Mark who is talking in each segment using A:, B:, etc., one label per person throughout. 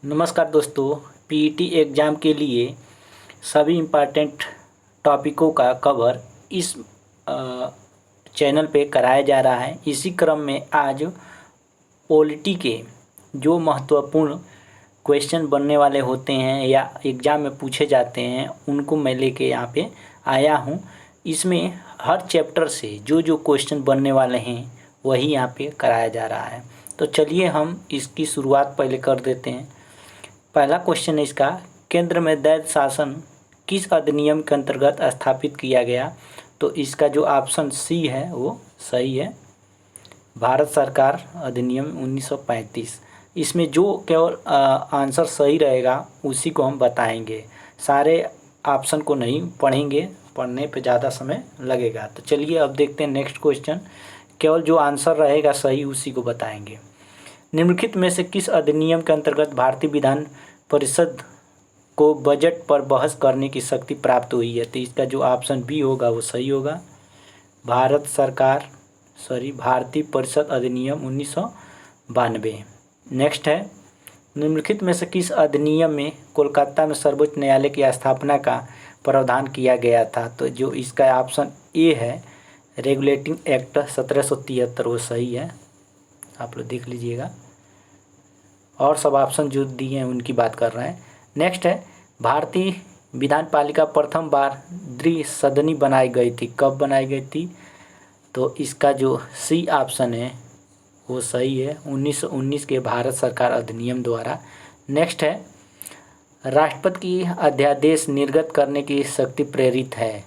A: नमस्कार दोस्तों। PET exam के लिए सभी इम्पॉर्टेंट टॉपिकों का कवर इस चैनल पे कराया जा रहा है। इसी क्रम में आज पॉलिटी के जो महत्वपूर्ण क्वेश्चन बनने वाले होते हैं या एग्ज़ाम में पूछे जाते हैं उनको मैं लेके यहाँ पे आया हूँ। इसमें हर चैप्टर से जो जो क्वेश्चन बनने वाले हैं वही यहाँ पे कराया जा रहा है। तो चलिए हम इसकी शुरुआत पहले कर देते हैं। पहला क्वेश्चन है इसका, केंद्र में दैत्य शासन किस अधिनियम के अंतर्गत स्थापित किया गया? तो इसका जो ऑप्शन सी है वो सही है, भारत सरकार अधिनियम 1935। इसमें जो केवल आंसर सही रहेगा उसी को हम बताएंगे, सारे ऑप्शन को नहीं पढ़ेंगे, पढ़ने पे ज़्यादा समय लगेगा। तो चलिए अब देखते हैं नेक्स्ट क्वेश्चन। केवल जो आंसर रहेगा सही उसी को बताएंगे। निम्नलिखित में से किस अधिनियम के अंतर्गत भारतीय विधान परिषद को बजट पर बहस करने की शक्ति प्राप्त हुई है? तो इसका जो ऑप्शन बी होगा वो सही होगा, भारतीय परिषद अधिनियम 1992। नेक्स्ट है, निम्नलिखित में से किस अधिनियम में कोलकाता में सर्वोच्च न्यायालय की स्थापना का प्रावधान किया गया था? तो जो इसका ऑप्शन ए है, रेगुलेटिंग एक्ट 1773, वो सही है, आप लोग देख लीजिएगा। और सब ऑप्शन जो दिए हैं उनकी बात कर रहे हैं। नेक्स्ट है, भारतीय विधान पालिका प्रथम बार द्विसदनी बनाई गई थी, कब बनाई गई थी? तो इसका जो सी ऑप्शन है वो सही है, 1919 के भारत सरकार अधिनियम द्वारा। नेक्स्ट है, राष्ट्रपति की अध्यादेश निर्गत करने की शक्ति प्रेरित है,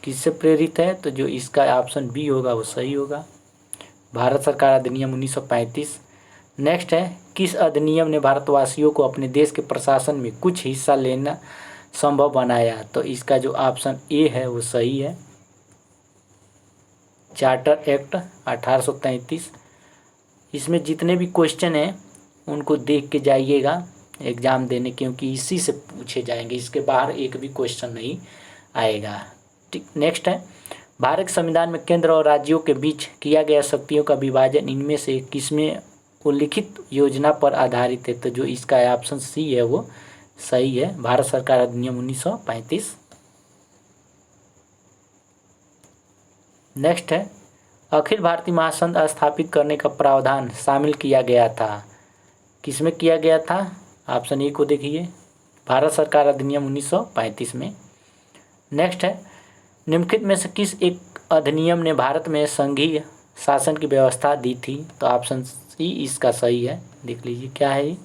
A: किससे प्रेरित है? तो जो इसका ऑप्शन बी होगा वो सही होगा, भारत सरकार अधिनियम 1935। नेक्स्ट है, किस अधिनियम ने भारतवासियों को अपने देश के प्रशासन में कुछ हिस्सा लेना संभव बनाया? तो इसका जो ऑप्शन ए है वो सही है, चार्टर एक्ट 1833। इसमें जितने भी क्वेश्चन हैं उनको देख के जाइएगा एग्ज़ाम देने, क्योंकि इसी से पूछे जाएंगे, इसके बाहर एक भी क्वेश्चन नहीं आएगा। ठीक। नेक्स्ट है, भारत के संविधान में केंद्र और राज्यों के बीच किया गया शक्तियों का विभाजन इनमें से किसमें उल्लिखित योजना पर आधारित है? तो जो इसका ऑप्शन सी है वो सही है, भारत सरकार अधिनियम 1935। नेक्स्ट है, अखिल भारतीय महासंघ स्थापित करने का प्रावधान शामिल किया गया था, किसमें किया गया था? ऑप्शन ए को देखिए, भारत सरकार अधिनियम 1935 में। नेक्स्ट है, निम्नलिखित में से किस एक अधिनियम ने भारत में संघीय शासन की व्यवस्था दी थी? तो ऑप्शन सी इसका सही है, देख लीजिए क्या है ये,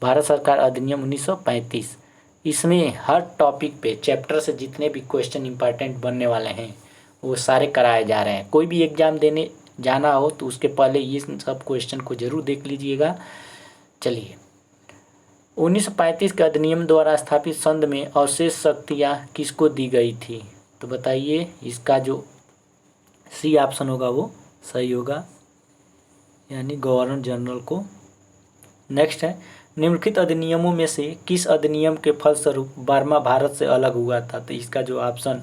A: भारत सरकार अधिनियम 1935। इसमें हर टॉपिक पे चैप्टर से जितने भी क्वेश्चन इंपॉर्टेंट बनने वाले हैं वो सारे कराए जा रहे हैं। कोई भी एग्ज़ाम देने जाना हो तो उसके पहले ये सब क्वेश्चन को ज़रूर देख लीजिएगा। चलिए, 1935 के अधिनियम द्वारा स्थापित संघ में अवशेष शक्तियाँ किसको दी गई थी? तो बताइए, इसका जो सी ऑप्शन होगा वो सही होगा, यानी गवर्नर जनरल को। नेक्स्ट है, निम्नलिखित अधिनियमों में से किस अधिनियम के फलस्वरूप बर्मा भारत से अलग हुआ था? तो इसका जो ऑप्शन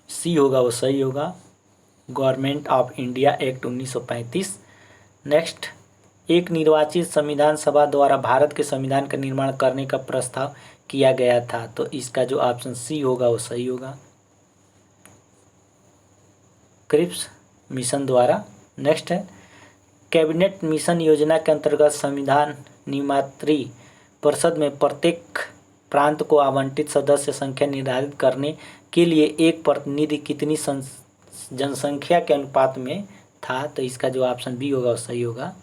A: सी होगा वो सही होगा, government of India act 1935। Next, एक निर्वाचित संविधान सभा द्वारा भारत के संविधान का निर्माण करने का प्रस्ताव किया गया था, तो इसका जो ऑप्शन सी होगा वो सही होगा, क्रिप्स मिशन द्वारा। नेक्स्ट है, कैबिनेट मिशन योजना के अंतर्गत संविधान निर्मात्री परिषद में प्रत्येक प्रांत को आवंटित सदस्य संख्या निर्धारित करने के लिए एक प्रतिनिधि कितनी जनसंख्या के अनुपात में था? तो इसका जो ऑप्शन बी होगा वो सही होगा,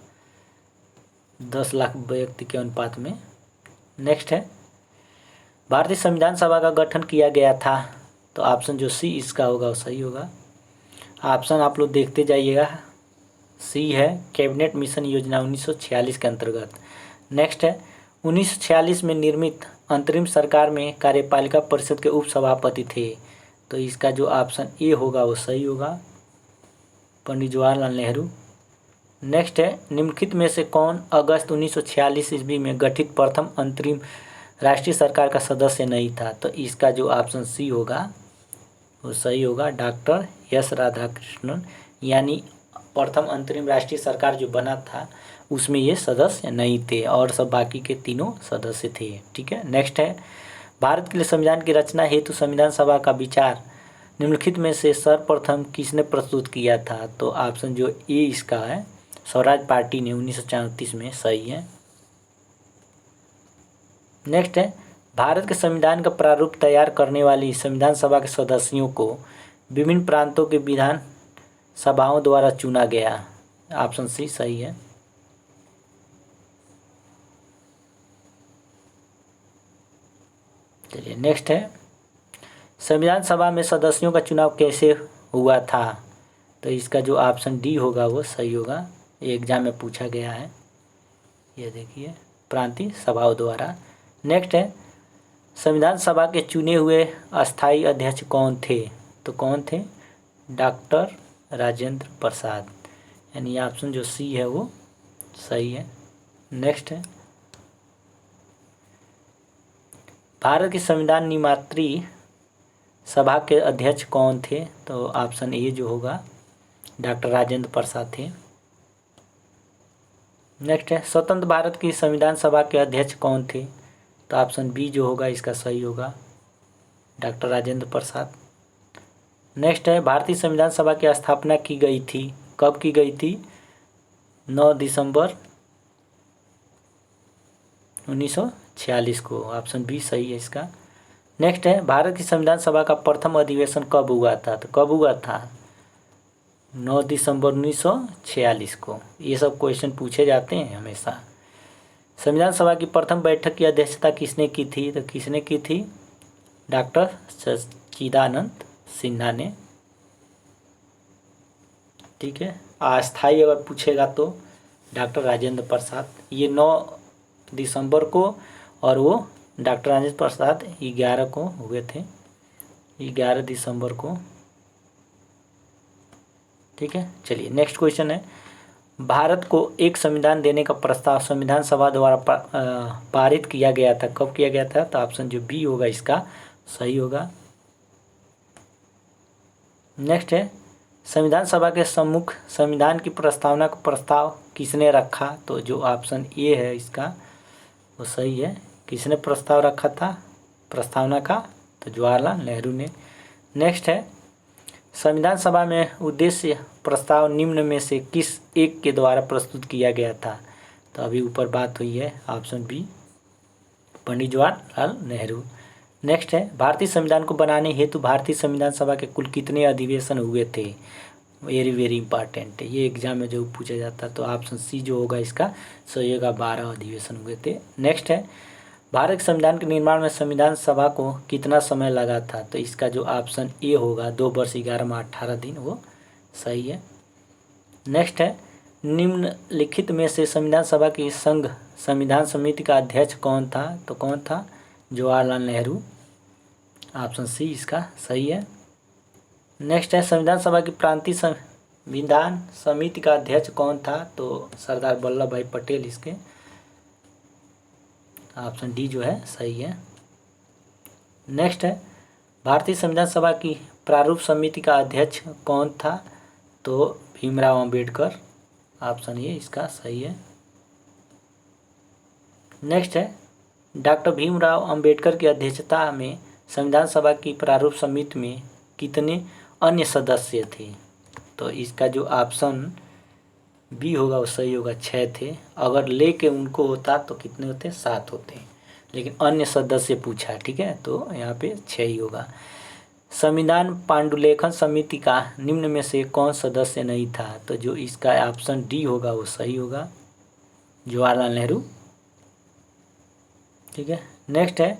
A: 10 लाख व्यक्ति के अनुपात में। नेक्स्ट है, भारतीय संविधान सभा का गठन किया गया था, तो ऑप्शन जो सी इसका होगा वो सही होगा। ऑप्शन आप लोग देखते जाइएगा, सी है, कैबिनेट मिशन योजना 1946 के अंतर्गत। नेक्स्ट है, 1946 में निर्मित अंतरिम सरकार में कार्यपालिका परिषद के उप सभापति थे, तो इसका जो ऑप्शन ए होगा वो सही होगा, पंडित जवाहरलाल नेहरू। नेक्स्ट है, निम्नलिखित में से कौन अगस्त 1946 ईस्वी में गठित प्रथम अंतरिम राष्ट्रीय सरकार का सदस्य नहीं था? तो इसका जो ऑप्शन सी होगा वो सही होगा, डॉक्टर एस राधाकृष्णन, यानी प्रथम अंतरिम राष्ट्रीय सरकार जो बना था उसमें ये सदस्य नहीं थे और सब बाकी के तीनों सदस्य थे। ठीक है, नेक्स्ट है, भारत के लिए संविधान की रचना हेतु संविधान सभा का विचार निम्नलिखित में से सर्वप्रथम किसने प्रस्तुत किया था? तो ऑप्शन जो ए इसका है, स्वराज पार्टी ने 1934 में, सही है। नेक्स्ट है, भारत के संविधान का प्रारूप तैयार करने वाली संविधान सभा के सदस्यों को विभिन्न प्रांतों के विधान सभाओं द्वारा चुना गया। ऑप्शन सी सही है। चलिए नेक्स्ट है, संविधान सभा में सदस्यों का चुनाव कैसे हुआ था? तो इसका जो ऑप्शन डी होगा वो सही होगा, ये एग्जाम में पूछा गया है। ये देखिए, प्रांतीय सभाओं द्वारा। नेक्स्ट है, संविधान सभा के चुने हुए अस्थाई अध्यक्ष कौन थे? तो कौन थे? डॉक्टर राजेंद्र प्रसाद, यानी ऑप्शन जो सी है वो सही है। नेक्स्ट है, भारत की संविधान निर्मात्री सभा के अध्यक्ष कौन थे? तो ऑप्शन ए जो होगा डॉक्टर राजेंद्र प्रसाद थे। नेक्स्ट है, स्वतंत्र भारत की संविधान सभा के अध्यक्ष कौन थे? तो ऑप्शन बी जो होगा इसका सही होगा, डॉक्टर राजेंद्र प्रसाद। नेक्स्ट है, भारतीय संविधान सभा की स्थापना की गई थी, कब की गई थी? 9 दिसंबर 1946 को, ऑप्शन बी सही है इसका। नेक्स्ट है, भारत की संविधान सभा का प्रथम अधिवेशन कब हुआ था? तो कब हुआ था? 9 दिसंबर 1946 को। ये सब क्वेश्चन पूछे जाते हैं हमेशा। संविधान सभा की प्रथम बैठक की अध्यक्षता किसने की थी? तो किसने की थी? डॉक्टर सच्चिदानंद सिन्हा ने। ठीक है, अस्थाई अगर पूछेगा तो डॉक्टर राजेंद्र प्रसाद। ये 9 दिसंबर को और वो डॉक्टर राजेंद्र प्रसाद 11 को हुए थे, 11 दिसंबर को। ठीक है, चलिए नेक्स्ट क्वेश्चन है, भारत को एक संविधान देने का प्रस्ताव संविधान सभा द्वारा पारित किया गया था, कब किया गया था? तो ऑप्शन जो बी होगा इसका सही होगा। नेक्स्ट है, संविधान सभा के सम्मुख संविधान की प्रस्तावना का प्रस्ताव किसने रखा? तो जो ऑप्शन ए है इसका वो सही है। किसने प्रस्ताव रखा था प्रस्तावना का? तो जवाहरलाल नेहरू ने। नेक्स्ट है, संविधान सभा में उद्देश्य प्रस्ताव निम्न में से किस एक के द्वारा प्रस्तुत किया गया था? तो अभी ऊपर बात हुई है, option B Pandit Jawaharlal Nehru. Next है, भारतीय संविधान को बनाने हेतु भारतीय संविधान सभा के कुल कितने अधिवेशन हुए थे? वेरी वेरी इंपॉर्टेंट है, ये एग्जाम में जो पूछा जाता है। तो ऑप्शन सी जो होगा इसका सही होगा, 12 अधिवेशन हुए थे। नेक्स्ट है, भारत के संविधान के निर्माण में संविधान सभा को कितना समय लगा था? तो इसका जो ऑप्शन ए होगा 2 वर्ष 11 माह 18 दिन, वो सही है। नेक्स्ट है, निम्नलिखित में से संविधान सभा की संघ संविधान समिति का अध्यक्ष कौन था? तो कौन था? जवाहरलाल नेहरू, ऑप्शन सी इसका सही है। नेक्स्ट है, संविधान सभा की प्रांतीय संविधान समिति का अध्यक्ष कौन था? तो सरदार वल्लभ भाई पटेल, इसके ऑप्शन डी जो है सही है। नेक्स्ट है, भारतीय संविधान सभा की प्रारूप समिति का अध्यक्ष कौन था? तो भीमराव अंबेडकर, ऑप्शन ए इसका सही है। नेक्स्ट है, डॉक्टर भीमराव अंबेडकर की अध्यक्षता में संविधान सभा की प्रारूप समिति में कितने अन्य सदस्य थे? तो इसका जो ऑप्शन बी होगा वो सही होगा, 6 थे। अगर लेके उनको होता तो कितने होते? 7 होते, लेकिन अन्य सदस्य पूछा। ठीक है, तो यहाँ पे 6 ही होगा। संविधान पांडुलेखन समिति का निम्न में से कौन सदस्य नहीं था? तो जो इसका ऑप्शन डी होगा वो सही होगा, जवाहरलाल नेहरू। ठीक है, नेक्स्ट है,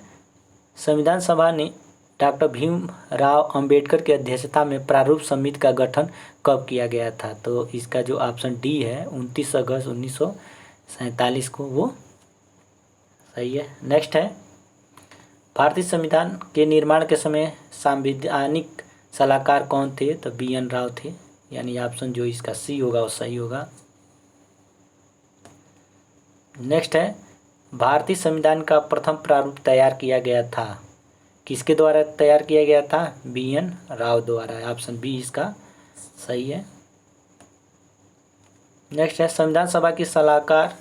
A: संविधान सभा ने डॉक्टर भीमराव अंबेडकर की अध्यक्षता में प्रारूप समिति का गठन कब किया गया था? तो इसका जो ऑप्शन डी है 29 अगस्त 1947 को, वो सही है। नेक्स्ट है, भारतीय संविधान के निर्माण के समय संवैधानिक सलाहकार कौन थे? तो BN राव थे, यानी ऑप्शन जो इसका सी होगा वो सही होगा। नेक्स्ट है, भारतीय संविधान का प्रथम प्रारूप तैयार किया गया था, किसके द्वारा तैयार किया गया था? BN राव द्वारा, ऑप्शन बी इसका सही है। नेक्स्ट है संविधान सभा की सलाहकार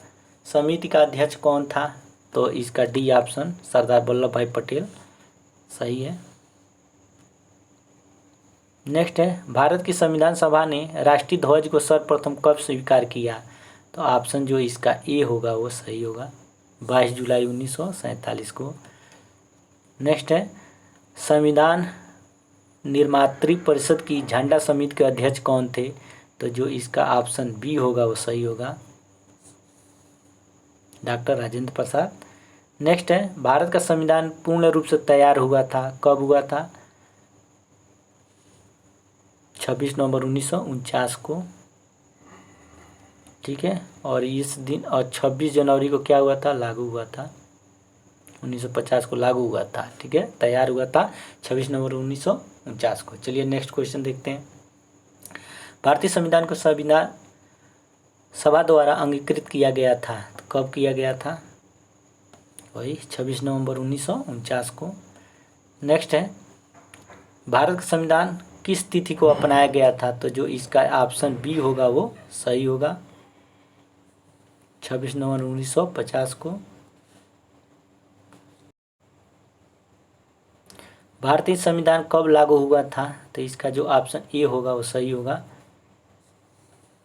A: समिति का अध्यक्ष कौन था? तो इसका डी ऑप्शन सरदार वल्लभ भाई पटेल सही है। नेक्स्ट है भारत की संविधान सभा ने राष्ट्रीय ध्वज को सर्वप्रथम कब स्वीकार किया? तो ऑप्शन जो इसका ए होगा वो सही होगा, 22 जुलाई 1947 को। नेक्स्ट है संविधान निर्मात्री परिषद की झंडा समिति के अध्यक्ष कौन थे? तो जो इसका ऑप्शन बी होगा वो सही होगा, डॉक्टर राजेंद्र प्रसाद। नेक्स्ट है भारत का संविधान पूर्ण रूप से तैयार हुआ था, कब हुआ था? 26 नवंबर 1949 को, ठीक है। और इस दिन और 26 जनवरी को क्या हुआ था? लागू हुआ था, 1950 को लागू हुआ था, ठीक है। तैयार हुआ था 26 नवंबर 1949 को। चलिए नेक्स्ट क्वेश्चन देखते हैं। भारतीय संविधान को संविधान सभा द्वारा अंगीकृत किया गया था, तो कब किया गया था? वही 26 नवंबर 1949 को। नेक्स्ट है भारत का संविधान किस तिथि को अपनाया गया था? तो जो इसका ऑप्शन बी होगा वो सही होगा, 26 नवंबर 1950 को। भारतीय संविधान कब लागू हुआ था? तो इसका जो ऑप्शन ए होगा वो सही होगा,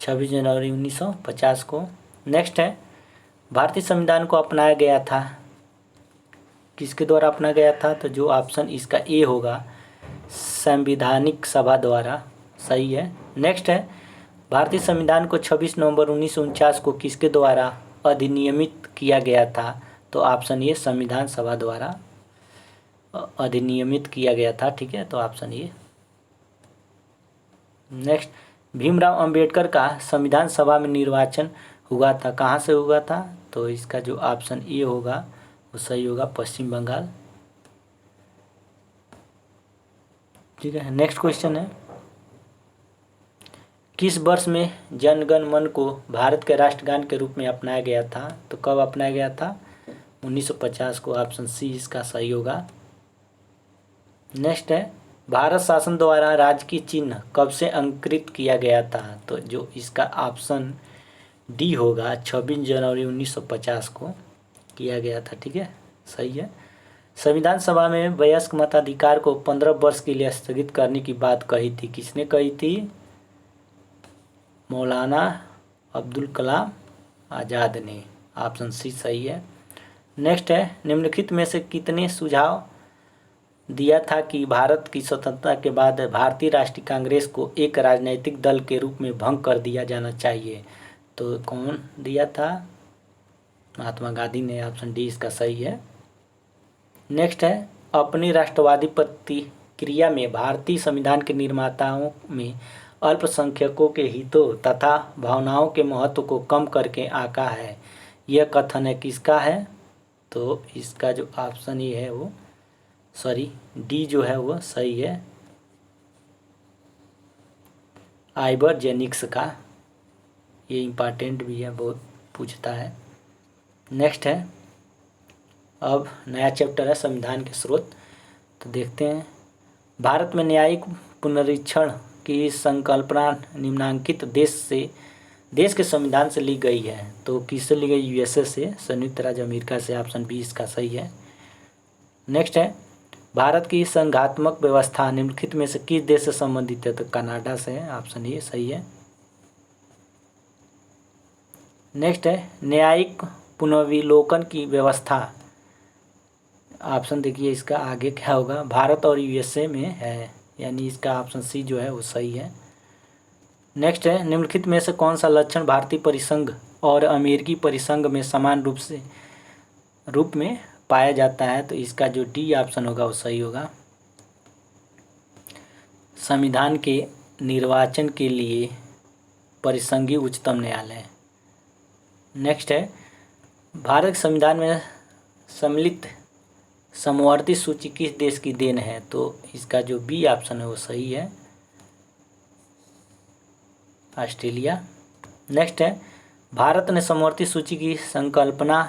A: 26 जनवरी 1950 को। नेक्स्ट है भारतीय संविधान को अपनाया गया था, किसके द्वारा अपनाया गया था? तो जो ऑप्शन इसका ए होगा, संवैधानिक सभा द्वारा सही है। नेक्स्ट है भारतीय संविधान को 26 नवंबर 1949 को किसके द्वारा अधिनियमित किया गया था? तो ऑप्शन ए संविधान सभा द्वारा अधिनियमित किया गया था, ठीक है। तो option A. Next Bhimrao Ambedkar का संविधान सभा में निर्वाचन हुआ था, कहाँ से हुआ था? तो इसका जो ऑप्शन ए होगा वो सही होगा, पश्चिम बंगाल, ठीक है। नेक्स्ट क्वेश्चन है किस वर्ष में जन गण मन को भारत के राष्ट्रगान के रूप में अपनाया गया था? तो कब अपनाया गया था? 1950 को, ऑप्शन सी इसका सही होगा। नेक्स्ट है भारत शासन द्वारा राजकीय चिन्ह कब से अंकित किया गया था? तो जो इसका ऑप्शन डी होगा, 26 जनवरी 1950 को किया गया था, ठीक है, सही है। संविधान सभा में वयस्क मताधिकार को 15 वर्ष के लिए स्थगित करने की बात कही थी, किसने कही थी? मौलाना अब्दुल कलाम आज़ाद ने, ऑप्शन सी सही है। नेक्स्ट है निम्नलिखित में से कितने सुझाव दिया था कि भारत की स्वतंत्रता के बाद भारतीय राष्ट्रीय कांग्रेस को एक राजनीतिक दल के रूप में भंग कर दिया जाना चाहिए? तो कौन दिया था? महात्मा गांधी ने, ऑप्शन डी इसका सही है। नेक्स्ट है अपनी राष्ट्रवादी प्रतिक्रिया में भारतीय संविधान के निर्माताओं में अल्पसंख्यकों के हितों तथा भावनाओं के महत्व को कम करके आंका है, यह कथन है किसका है? तो इसका जो ऑप्शन ये है वो डी जो है वो सही है, आइबर जेनिक्स का। ये इम्पॉर्टेंट भी है, बहुत पूछता है। नेक्स्ट है अब नया चैप्टर है संविधान के स्रोत, तो देखते हैं। भारत में न्यायिक पुनरीक्षण की संकल्पना निम्नांकित देश के संविधान से ली गई है, तो किससे ली गई? यूएसए से, संयुक्त राज्य अमेरिका से, ऑप्शन बी इसका सही है। नेक्स्ट है भारत की संघात्मक व्यवस्था निम्नलिखित में से किस देश से संबंधित है? तो कनाडा से है, ऑप्शन ए सही है। नेक्स्ट है न्यायिक पुनर्विलोकन की व्यवस्था, ऑप्शन देखिए इसका आगे क्या होगा, भारत और यूएसए में है, यानी इसका ऑप्शन सी जो है वो सही है। नेक्स्ट है निम्नलिखित में से कौन सा लक्षण भारतीय परिसंघ और अमेरिकी परिसंघ में समान रूप में पाया जाता है? तो इसका जो डी ऑप्शन होगा वो सही होगा, संविधान के निर्वाचन के लिए परिसंघीय उच्चतम न्यायालय। नेक्स्ट है भारत के संविधान में सम्मिलित समवर्ती सूची किस देश की देन है? तो इसका जो बी ऑप्शन है वो सही है, ऑस्ट्रेलिया। नेक्स्ट है भारत ने समवर्ती सूची की संकल्पना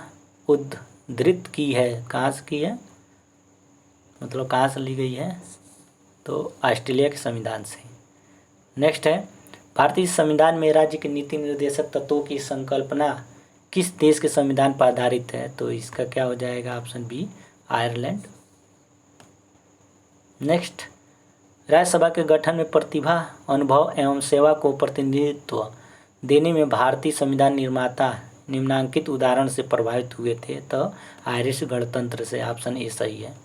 A: उद्धृत की है, कहाँ से की है, मतलब कहाँ से ली गई है? तो ऑस्ट्रेलिया के संविधान से। नेक्स्ट है भारतीय संविधान में राज्य के नीति निर्देशक तत्वों की संकल्पना किस देश के संविधान पर आधारित है? तो इसका क्या हो जाएगा? Option B, Ireland. Next, Rajya Sabha के गठन में प्रतिभा, अनुभव एवं सेवा को प्रतिनिधित्व देने में भारतीय संविधान निर्माता निम्नांकित उदाहरण से प्रभावित हुए थे? तो आयरिश गणतंत्र से। ऑप्शन ए सही है।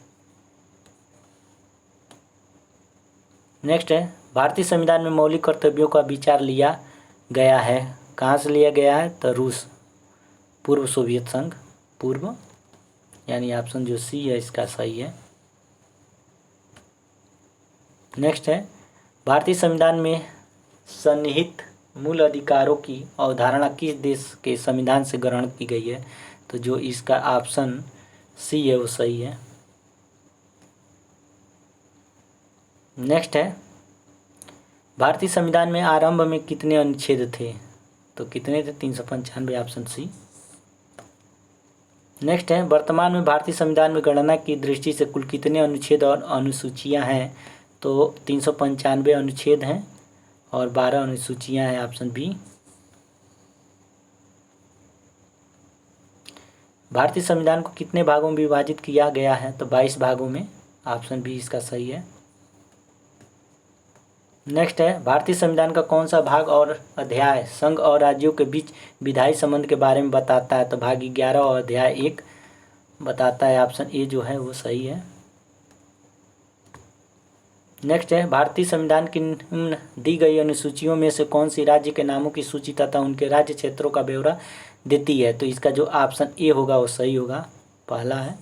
A: नेक्स्ट है, भारतीय संविधान में मौलिक कर्तव्यों का विचार लिया गया है, कहाँ से लिया गया है? तो रूस, पूर्व सोवियत संघ, पूर्व, यानी ऑप्शन जो सी है इसका सही है। नेक्स्ट है, भारतीय संविधान में सन्निहित मूल अधिकारों की अवधारणा किस देश के संविधान से ग्रहण की गई है? तो जो इसका ऑप्शन सी है वो सही है। नेक्स्ट है, भारतीय संविधान में आरंभ में कितने अनुच्छेद थे? तो कितने थे? 395, ऑप्शन सी। नेक्स्ट है, वर्तमान में भारतीय संविधान में गणना की दृष्टि से कुल कितने अनुच्छेद और अनुसूचियां हैं? तो 395 अनुच्छेद हैं और 12 अनुसूचियां हैं। Option B. भारतीय संविधान को कितने भागों में विभाजित किया गया है? तो 22 भागों में। ऑप्शन बी इसका सही है। नेक्स्ट है, भारतीय संविधान का कौन सा भाग और अध्याय संघ और राज्यों के बीच विधायी संबंध के बारे में बताता है? तो भाग 11 और अध्याय 1 बताता है। ऑप्शन ए जो है वो सही है। नेक्स्ट है, भारतीय संविधान की निम्न दी गई अनुसूचियों में से कौन सी राज्य के नामों की सूची तथा उनके राज्य क्षेत्रों का ब्यौरा देती है? तो इसका जो ऑप्शन ए होगा वो सही होगा, पहला है।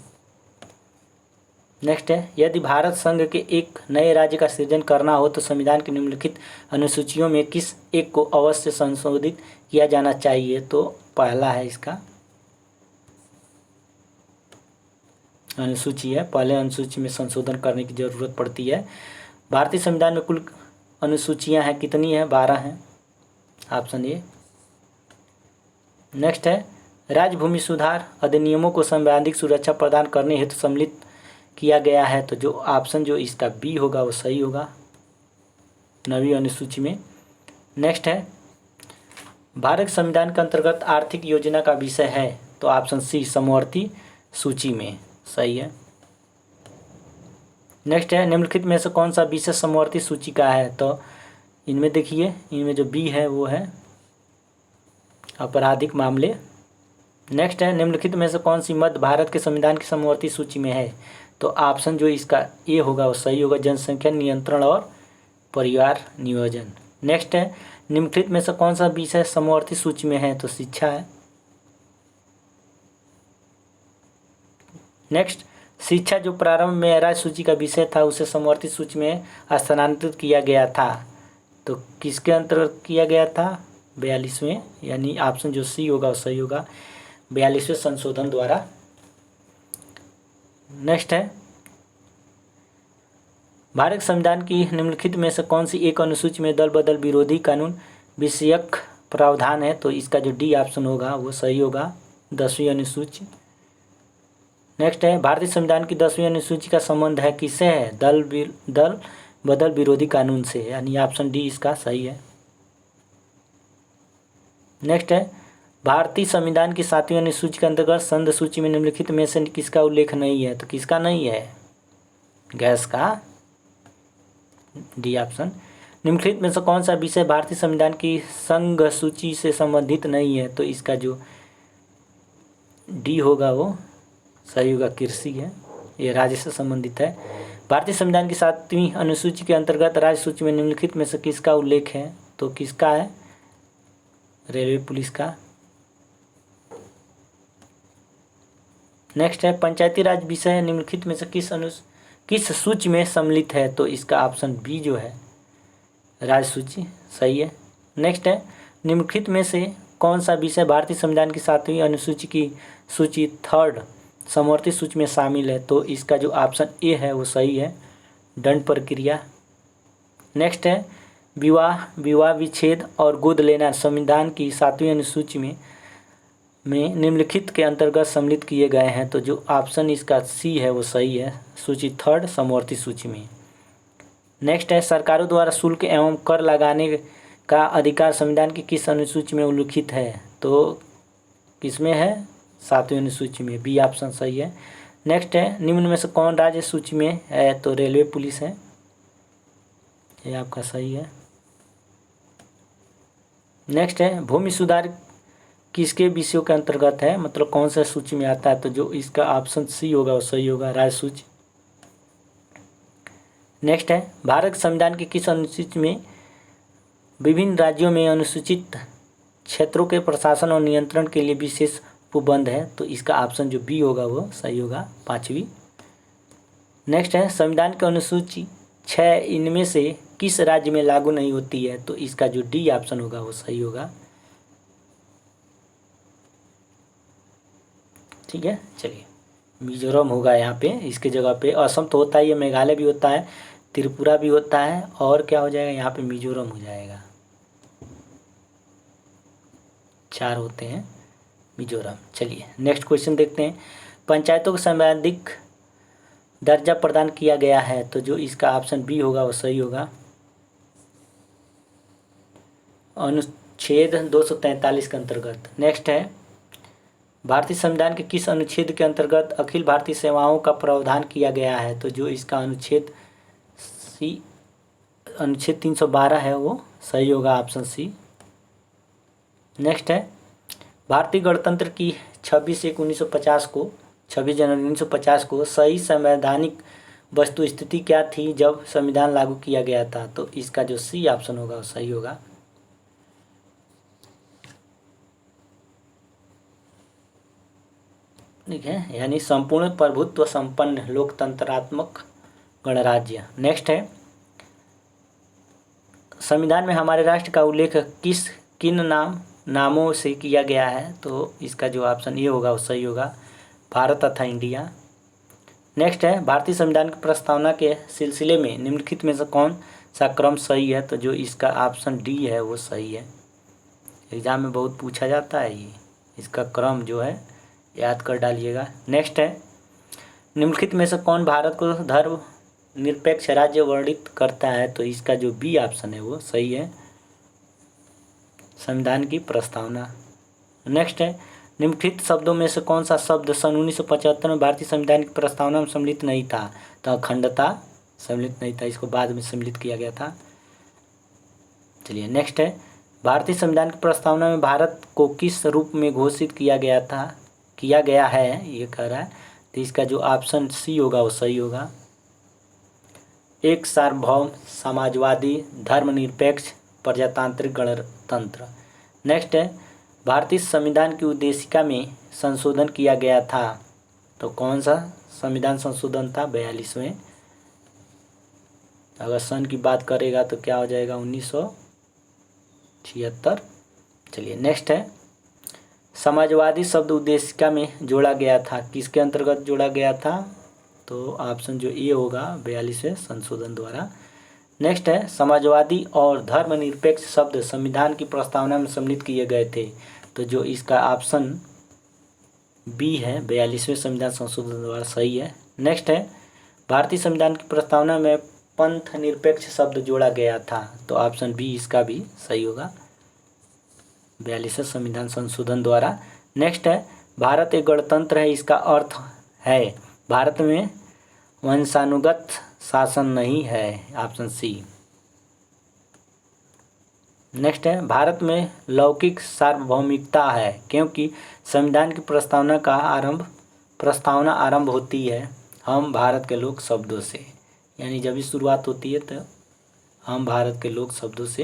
A: नेक्स्ट है, यदि भारत संघ के एक नए राज्य का सृजन करना हो तो संविधान की निम्नलिखित अनुसूचियों में किस एक को अवश्य संशोधित किया जाना चाहिए? तो पहला है इसका अनुसूची है, पहले अनुसूची में संशोधन करने की जरूरत पड़ती है। भारतीय संविधान में कुल अनुसूचियां हैं, कितनी हैं? 12 हैं। Option A. नेक्स्ट है, राजभूमि सुधार अधिनियमों को संवैधानिक सुरक्षा प्रदान करने हेतु सम्मिलित किया गया है। तो जो ऑप्शन जो इसका बी होगा वो सही होगा, 9वीं अनुसूची में। नेक्स्ट है, भारत संविधान के अंतर्गत आर्थिक योजना का विषय है। तो ऑप्शन सी समवर्ती सूची में सही है। नेक्स्ट है, निम्नलिखित में से कौन सा विषय समवर्ती सूची का है? तो इनमें देखिए, इनमें जो बी है वो है आपराधिक मामले। नेक्स्ट है, निम्नलिखित में से कौन सी मध्य भारत के संविधान की समवर्ती सूची में है? तो ऑप्शन जो इसका ए होगा वो सही होगा, जनसंख्या नियंत्रण और परिवार नियोजन। नेक्स्ट है, निम्नलिखित में से कौन सा विषय समवर्ती सूची में है? तो शिक्षा है। नेक्स्ट, शिक्षा जो प्रारंभ में राज्य सूची का विषय था उसे समवर्ती सूची में स्थानांतरित किया गया था। तो किसके अंतर्गत किया गया था? 42वें, यानी ऑप्शन जो सी होगा वो सही होगा, 42वें संशोधन द्वारा। नेक्स्ट है, भारत संविधान की निम्नलिखित में से कौन सी एक अनुसूची में दल बदल विरोधी कानून विषयक प्रावधान है? तो इसका जो डी ऑप्शन होगा वो सही होगा, 10वीं अनुसूची। नेक्स्ट है, भारतीय संविधान की 10वीं अनुसूची का संबंध है किससे है? दल बदल विरोधी कानून से, यानी ऑप्शन डी इसका सही है। नेक्स्ट है, भारतीय संविधान की 7वीं अनुसूची के अंतर्गत संघ सूची में निम्नलिखित में से किसका उल्लेख नहीं है? तो किसका नहीं है? गैस का, डी ऑप्शन। निम्नलिखित में से कौन सा विषय भारतीय संविधान की संघ सूची से संबंधित नहीं है? तो इसका जो डी होगा वो सही होगा, कृषि है, ये राज्य से संबंधित है। भारतीय संविधान की 7वीं अनुसूची के अंतर्गत राज्य सूची में निम्नलिखित में से किसका उल्लेख है? तो किसका है? रेलवे पुलिस का। नेक्स्ट है, पंचायती राज विषय निम्नलिखित में से किस सूची में सम्मिलित है? तो इसका ऑप्शन बी जो है राज्य सूची सही है। नेक्स्ट है, निम्नलिखित में से कौन सा विषय भारतीय संविधान की 7वीं अनुसूची की सूची 3rd समवर्ती सूची में शामिल है? तो इसका जो ऑप्शन ए है वो सही है, दंड प्रक्रिया। नेक्स्ट है, विवाह विच्छेद और गोद लेना संविधान की 7वीं अनुसूची में निम्नलिखित के अंतर्गत सम्मिलित किए गए हैं। तो जो ऑप्शन इसका सी है वो सही है, सूची 3rd समवर्ती सूची में। नेक्स्ट है, सरकारों द्वारा शुल्क एवं कर लगाने का अधिकार संविधान की किस अनुसूची में उल्लिखित है? तो किसमें है? 7वीं अनुसूची में। बी ऑप्शन सही है। नेक्स्ट है, निम्न में से कौन राज्य सूची में है? तो रेलवे पुलिस है, ये आपका सही है। नेक्स्ट है, भूमि सुधार किसके विषयों के अंतर्गत है, मतलब कौन सा सूची में आता है? तो जो इसका ऑप्शन सी होगा वो सही होगा, राज्य सूची। नेक्स्ट है, भारत संविधान के किस अनुसूची में विभिन्न राज्यों में अनुसूचित क्षेत्रों के प्रशासन और नियंत्रण के लिए विशेष उपबंध है? तो इसका ऑप्शन जो बी होगा वो सही होगा, 5वीं। नेक्स्ट है, संविधान की अनुसूची 6 इनमें से किस राज्य में लागू नहीं होती है? तो इसका जो डी ऑप्शन होगा वो सही होगा। ठीक है, चलिए मिजोरम होगा यहाँ पे, इसके जगह पे। असम तो होता ही है, मेघालय भी होता है, त्रिपुरा भी होता है, और क्या हो जाएगा यहाँ पे? मिजोरम हो जाएगा। 4 होते हैं मिजोरम। चलिए नेक्स्ट क्वेश्चन देखते हैं। पंचायतों को संवैधानिक दर्जा प्रदान किया गया है? तो जो इसका ऑप्शन बी होगा वो सही होगा, अनुच्छेद 243 के अंतर्गत। नेक्स्ट है, भारतीय संविधान के किस अनुच्छेद के अंतर्गत अखिल भारतीय सेवाओं का प्रावधान किया गया है? तो जो इसका अनुच्छेद 312 है वो सही होगा, ऑप्शन सी। नेक्स्ट है, भारतीय गणतंत्र की 26 जनवरी 1950 को सही संवैधानिक वस्तु स्थिति क्या थी जब संविधान लागू किया गया था? तो इसका जो सी ऑप्शन होगा वो सही होगा। ठीक है, यानी संपूर्ण प्रभुत्व संपन्न लोकतंत्रात्मक गणराज्य। नेक्स्ट है, संविधान में हमारे राष्ट्र का उल्लेख किन नामों से किया गया है? तो इसका जो ऑप्शन ये होगा वो सही होगा, भारत तथा इंडिया। नेक्स्ट है, भारतीय संविधान की प्रस्तावना के सिलसिले में निम्नलिखित में से कौन सा क्रम सही है? तो जो इसका ऑप्शन डी है वो सही है, एग्जाम में बहुत पूछा जाता है ये, इसका क्रम जो है याद कर डालिएगा। नेक्स्ट है, निम्नलिखित में से कौन भारत को धर्म निरपेक्ष राज्य वर्णित करता है? तो इसका जो बी ऑप्शन है वो सही है, संविधान की प्रस्तावना। नेक्स्ट है, निम्नलिखित शब्दों में से कौन सा शब्द सन 1975 में भारतीय संविधान की प्रस्तावना में सम्मिलित नहीं था? तो अखंडता सम्मिलित नहीं था, इसको बाद में सम्मिलित किया गया था। चलिए नेक्स्ट है, भारतीय संविधान की प्रस्तावना में भारत को किस रूप में घोषित किया गया है ये कह रहा है? तो इसका जो ऑप्शन सी होगा वो सही होगा, एक सार्वभौम समाजवादी धर्मनिरपेक्ष प्रजातांत्रिक गणतंत्र। नेक्स्ट है, भारतीय संविधान की उद्देशिका में संशोधन किया गया था? तो कौन सा संविधान संशोधन था? 42वें। अगर सन की बात करेगा तो क्या हो जाएगा? 1976। चलिए नेक्स्ट है, समाजवादी शब्द उद्देशिका में जोड़ा गया था, किसके अंतर्गत जोड़ा गया था? तो ऑप्शन जो ए होगा 42वें संशोधन द्वारा। नेक्स्ट है, समाजवादी और धर्मनिरपेक्ष शब्द संविधान की प्रस्तावना में सम्मिलित किए गए थे? तो जो इसका ऑप्शन बी है 42वें संविधान संशोधन द्वारा सही है। नेक्स्ट है, भारतीय संविधान की प्रस्तावना में पंथ निरपेक्ष शब्द जोड़ा गया था? तो ऑप्शन बी इसका भी सही होगा, 42वें संविधान संशोधन द्वारा। नेक्स्ट है, भारत एक गणतंत्र है, इसका अर्थ है भारत में वंशानुगत शासन नहीं है, ऑप्शन सी। नेक्स्ट है, भारत में लौकिक सार्वभौमिकता है क्योंकि संविधान की प्रस्तावना आरंभ होती है हम भारत के लोग शब्दों से, यानी जब भी शुरुआत होती है तो हम भारत के लोग शब्दों से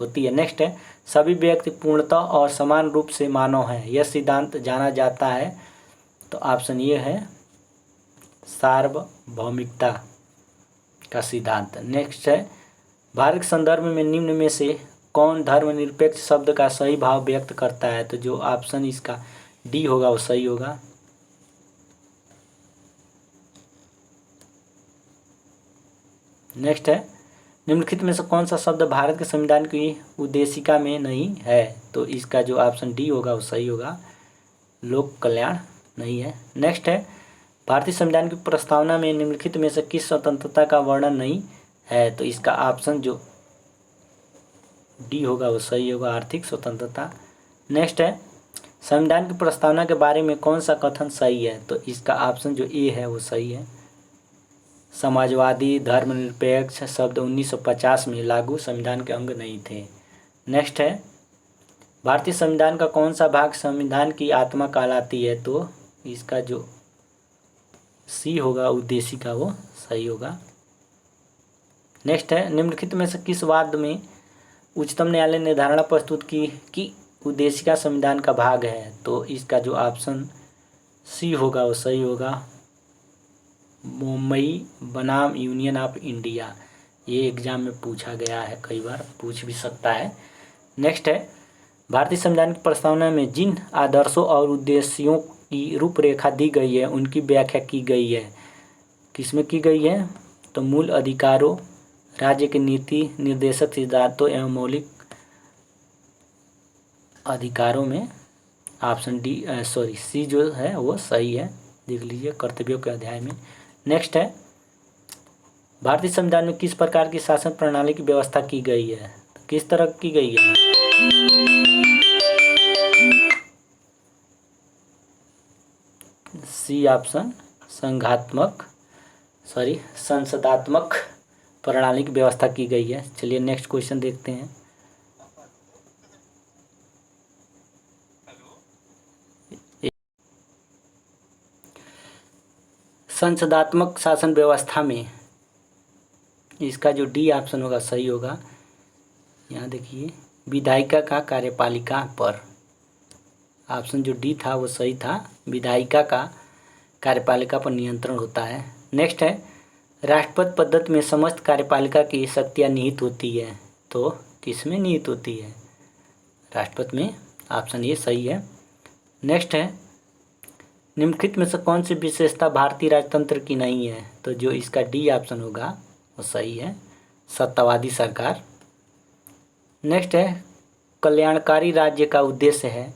A: होती है। नेक्स्ट है, सभी व्यक्ति पूर्णतः और समान रूप से मानव हैं, यह सिद्धांत जाना जाता है? तो ऑप्शन ये है सार्वभौमिकता का सिद्धांत। नेक्स्ट है, भारत के संदर्भ में निम्न में से कौन धर्मनिरपेक्ष शब्द का सही भाव व्यक्त करता है? तो जो ऑप्शन इसका डी होगा वो सही होगा। नेक्स्ट है, निम्नलिखित में से कौन सा शब्द भारत के संविधान की उद्देशिका में नहीं है? तो इसका जो ऑप्शन डी होगा वो सही होगा, लोक कल्याण नहीं है। नेक्स्ट है, भारतीय संविधान की प्रस्तावना में निम्नलिखित में से किस स्वतंत्रता का वर्णन नहीं है? तो इसका ऑप्शन जो डी होगा वो सही होगा, आर्थिक स्वतंत्रता। नेक्स्ट है, संविधान की प्रस्तावना के बारे में कौन सा कथन सही है? तो इसका ऑप्शन जो ए है वो सही है। समाजवादी धर्मनिरपेक्ष शब्द 1950 में लागू संविधान के अंग नहीं थे। नेक्स्ट है, भारतीय संविधान का कौन सा भाग संविधान की आत्मा कहलाती है? तो इसका जो सी होगा उद्देशिका वो सही होगा। नेक्स्ट है, निम्नलिखित में से किस वाद में उच्चतम न्यायालय ने धारणा प्रस्तुत की कि उद्देशिका संविधान का भाग है? तो इसका जो ऑप्शन सी होगा वो सही होगा, मुंबई बनाम यूनियन ऑफ इंडिया। ये एग्जाम में पूछा गया है, कई बार पूछ भी सकता है। नेक्स्ट है, भारतीय संविधान की प्रस्तावना में जिन आदर्शों और उद्देश्यों की रूपरेखा दी गई है उनकी व्याख्या की गई है, किसमें की गई है? तो मूल अधिकारों, राज्य के नीति निर्देशक सिद्धांतों एवं मौलिक अधिकारों में। ऑप्शन डी सी जो है वो सही है, देख लीजिए कर्तव्यों के अध्याय में। नेक्स्ट है, भारतीय संविधान में किस प्रकार की शासन प्रणाली की व्यवस्था की गई है? किस तरह की गई है? सी ऑप्शन संसदात्मक प्रणाली की व्यवस्था की गई है। चलिए नेक्स्ट क्वेश्चन देखते हैं। संसदात्मक शासन व्यवस्था में इसका जो डी ऑप्शन होगा सही होगा। यहाँ देखिए, विधायिका का कार्यपालिका पर, ऑप्शन जो डी था वो सही था, विधायिका का कार्यपालिका पर नियंत्रण होता है। नेक्स्ट है, राष्ट्रपति पद्धति में समस्त कार्यपालिका की शक्तियाँ निहित होती है, तो किसमें निहित होती है? राष्ट्रपति में। ऑप्शन ये सही है। नेक्स्ट है, निम्नलिखित में से कौन सी विशेषता भारतीय राजतंत्र की नहीं है? तो जो इसका डी ऑप्शन होगा वो सही है, सत्तावादी सरकार। नेक्स्ट है, कल्याणकारी राज्य का उद्देश्य है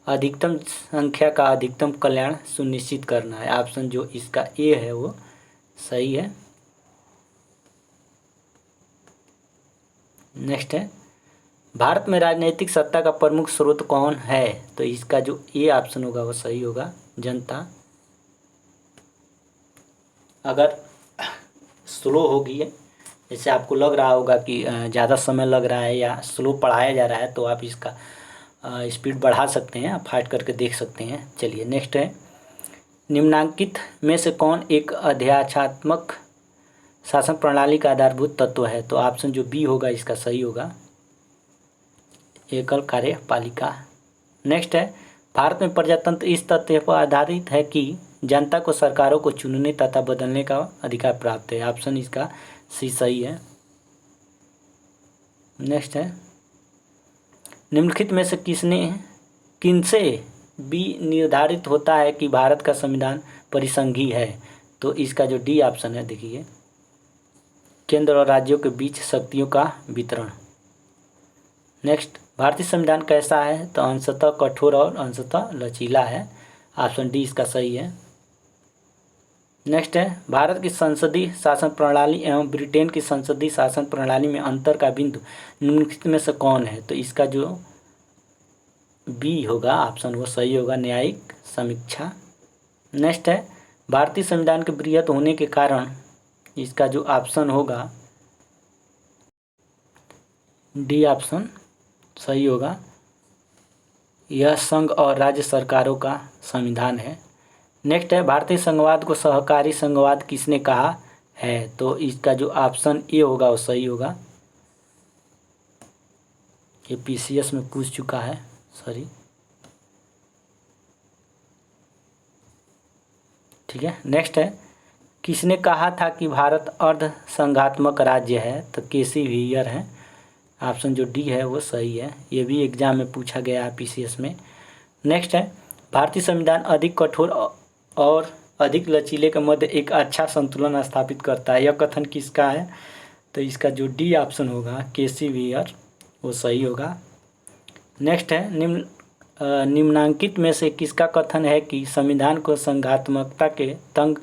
A: अधिकतम संख्या का अधिकतम कल्याण सुनिश्चित करना है। ऑप्शन जो इसका ए है वो सही है। नेक्स्ट है, भारत में राजनीतिक सत्ता का प्रमुख स्रोत कौन है? तो इसका जो ए ऑप्शन होगा वो सही होगा, जनता। अगर स्लो होगी, जैसे आपको लग रहा होगा कि ज़्यादा समय लग रहा है या स्लो पढ़ाया जा रहा है, तो आप इसका स्पीड बढ़ा सकते हैं, आप फाइट करके देख सकते हैं। चलिए नेक्स्ट है, निम्नांकित में से कौन एक अध्याचात्मक शासन प्रणाली का आधारभूत तत्व है? तो ऑप्शन जो बी होगा इसका सही होगा, एकल कार्यपालिका। नेक्स्ट है, भारत में प्रजातंत्र इस तथ्य पर आधारित है कि जनता को सरकारों को चुनने तथा बदलने का अधिकार प्राप्त है। ऑप्शन इसका सी सही है। नेक्स्ट है, निम्नलिखित में से किनसे बी निर्धारित होता है कि भारत का संविधान परिसंघी है? तो इसका जो डी ऑप्शन है, देखिए, केंद्र और राज्यों के बीच शक्तियों का वितरण। नेक्स्ट, भारतीय संविधान कैसा है? तो अंशतः कठोर और अंशतः लचीला है। ऑप्शन डी इसका सही है। नेक्स्ट है, भारत की संसदीय शासन प्रणाली एवं ब्रिटेन की संसदीय शासन प्रणाली में अंतर का बिंदु निम्नलिखित में से कौन है? तो इसका जो बी होगा ऑप्शन वो सही होगा, न्यायिक समीक्षा। नेक्स्ट है, भारतीय संविधान के बृहत होने के कारण इसका जो ऑप्शन होगा डी ऑप्शन सही होगा, यह संघ और राज्य सरकारों का संविधान है। नेक्स्ट है, भारतीय संघवाद को सहकारी संघवाद किसने कहा है? तो इसका जो ऑप्शन ए होगा वो सही होगा, ये पीसीएस में पूछ चुका है, सॉरी। ठीक है, नेक्स्ट है, किसने कहा था कि भारत अर्ध संघात्मक राज्य है? तो केसी व्हीयर है। ऑप्शन जो डी है वो सही है, ये भी एग्जाम में पूछा गया है पीसीएस में। नेक्स्ट है, भारतीय संविधान अधिक कठोर और अधिक लचीले के मध्य एक अच्छा संतुलन स्थापित करता है, यह कथन किसका है? तो इसका जो डी ऑप्शन होगा केसी व्हीयर वो सही होगा। नेक्स्ट है, निम्नांकित में से किसका कथन है कि संविधान को संघात्मकता के तंग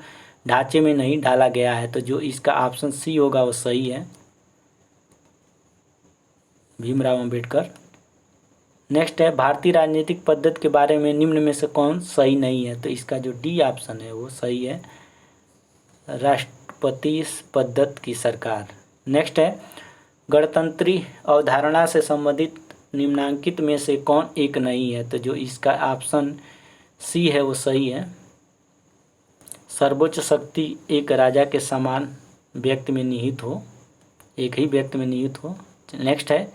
A: ढांचे में नहीं डाला गया है? तो जो इसका ऑप्शन सी होगा वो सही है। भीमराव अंबेडकर। नेक्स्ट है भारतीय राजनीतिक पद्धति के बारे में निम्न में से कौन सही नहीं है, तो इसका जो डी ऑप्शन है वो सही है, राष्ट्रपति पद्धति की सरकार। नेक्स्ट है गणतंत्री अवधारणा से संबंधित निम्नांकित में से कौन एक नहीं है, तो जो इसका ऑप्शन सी है वो सही है, सर्वोच्च शक्ति एक राजा के समान व्यक्ति में निहित हो, एक ही व्यक्ति में निहित हो। नेक्स्ट है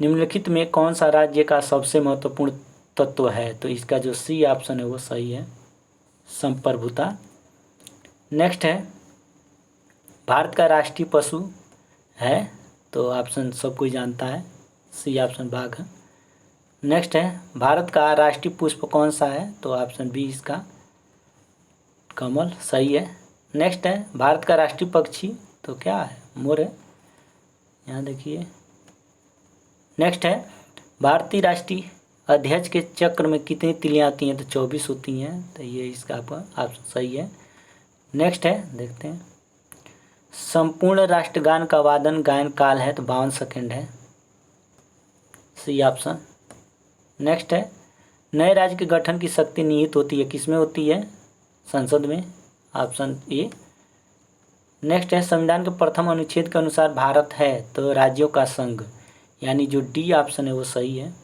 A: निम्नलिखित में कौन सा राज्य का सबसे महत्वपूर्ण तत्व है, तो इसका जो सी ऑप्शन है वो सही है, संप्रभुता। नेक्स्ट है भारत का राष्ट्रीय पशु है, तो ऑप्शन सब कोई जानता है, सी ऑप्शन बाघ है। नेक्स्ट है भारत का राष्ट्रीय पुष्प कौन सा है, तो ऑप्शन बी इसका कमल सही है। नेक्स्ट है भारत का राष्ट्रीय पक्षी तो क्या है, मोर है, यहाँ देखिए। नेक्स्ट है भारतीय राष्ट्रीय अध्यक्ष के चक्र में कितनी तिलियाँ आती हैं, तो 24 होती हैं, तो ये इसका ऑप्शन सही है। नेक्स्ट है देखते हैं संपूर्ण राष्ट्रगान का वादन गायन काल है, तो 52 सेकंड है, सी ऑप्शन। नेक्स्ट है नए राज्य के गठन की शक्ति निहित होती है, किसमें होती है, संसद में, ऑप्शन ए। नेक्स्ट है संविधान के प्रथम अनुच्छेद के अनुसार भारत है तो राज्यों का संघ, यानी जो डी ऑप्शन है वो सही है।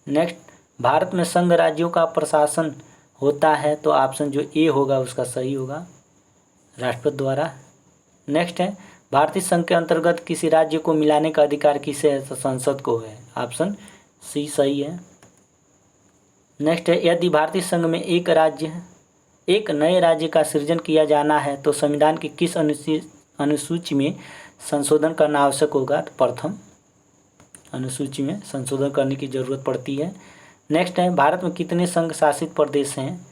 A: नेक्स्ट भारत में संघ राज्यों का प्रशासन होता है, तो ऑप्शन जो ए होगा उसका सही होगा, राष्ट्रपति द्वारा। नेक्स्ट है भारतीय संघ के अंतर्गत किसी राज्य को मिलाने का अधिकार किसे है, तो संसद को है, ऑप्शन सी सही है। नेक्स्ट है यदि भारतीय संघ में एक नए राज्य का सृजन किया जाना है तो संविधान की किस अनुसूची में संशोधन करना आवश्यक होगा, तो प्रथम अनुसूची में संशोधन करने की ज़रूरत पड़ती है। नेक्स्ट है भारत में कितने संघ शासित प्रदेश हैं,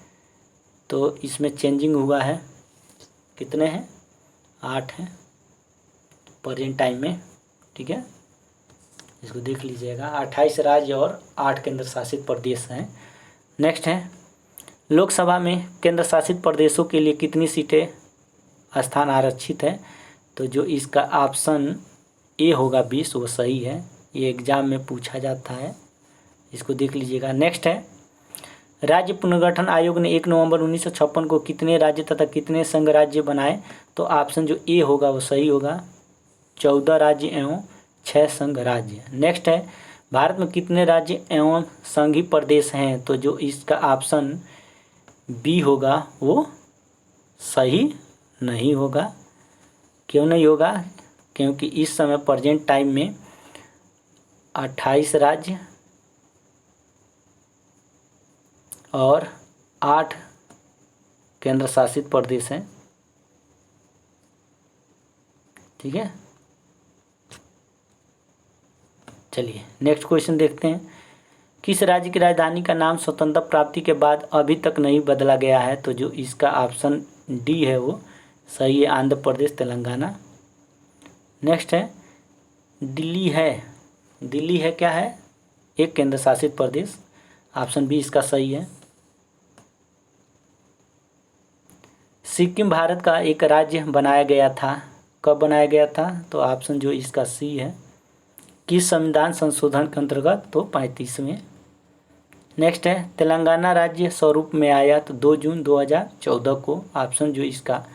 A: तो इसमें चेंजिंग हुआ है, कितने हैं, 8 हैं प्रेजेंट टाइम में, ठीक है, इसको देख लीजिएगा, 28 राज्य और 8 केंद्र शासित प्रदेश हैं। नेक्स्ट है लोकसभा में केंद्र शासित प्रदेशों के लिए कितनी सीटें स्थान आरक्षित है, तो जो इसका ऑप्शन ए होगा 20, वो सही है, ये एग्जाम में पूछा जाता है, इसको देख लीजिएगा। नेक्स्ट है राज्य पुनर्गठन आयोग ने 1 नवंबर 1956 को कितने राज्य तथा कितने संघ राज्य बनाए, तो ऑप्शन जो ए होगा वो सही होगा, 14 राज्य एवं 6 संघ राज्य। नेक्स्ट है भारत में कितने राज्य एवं संघीय प्रदेश हैं, तो जो इसका ऑप्शन बी होगा वो सही नहीं होगा, क्यों नहीं होगा, क्योंकि इस समय प्रेजेंट टाइम में 28 राज्य और 8 केंद्र शासित प्रदेश हैं, ठीक है। चलिए नेक्स्ट क्वेश्चन देखते हैं, किस राज्य की राजधानी का नाम स्वतंत्रता प्राप्ति के बाद अभी तक नहीं बदला गया है, तो जो इसका ऑप्शन डी है वो सही है, आंध्र प्रदेश तेलंगाना। नेक्स्ट है दिल्ली है क्या है, एक केंद्र शासित प्रदेश, ऑप्शन बी इसका सही है। सिक्किम भारत का एक राज्य बनाया गया था, कब बनाया गया था, तो ऑप्शन जो इसका सी है, किस संविधान संशोधन के अंतर्गत, तो 35वें। नेक्स्ट है तेलंगाना राज्य स्वरूप में आया तो 2 जून 2014 को, ऑप्शन जो इसका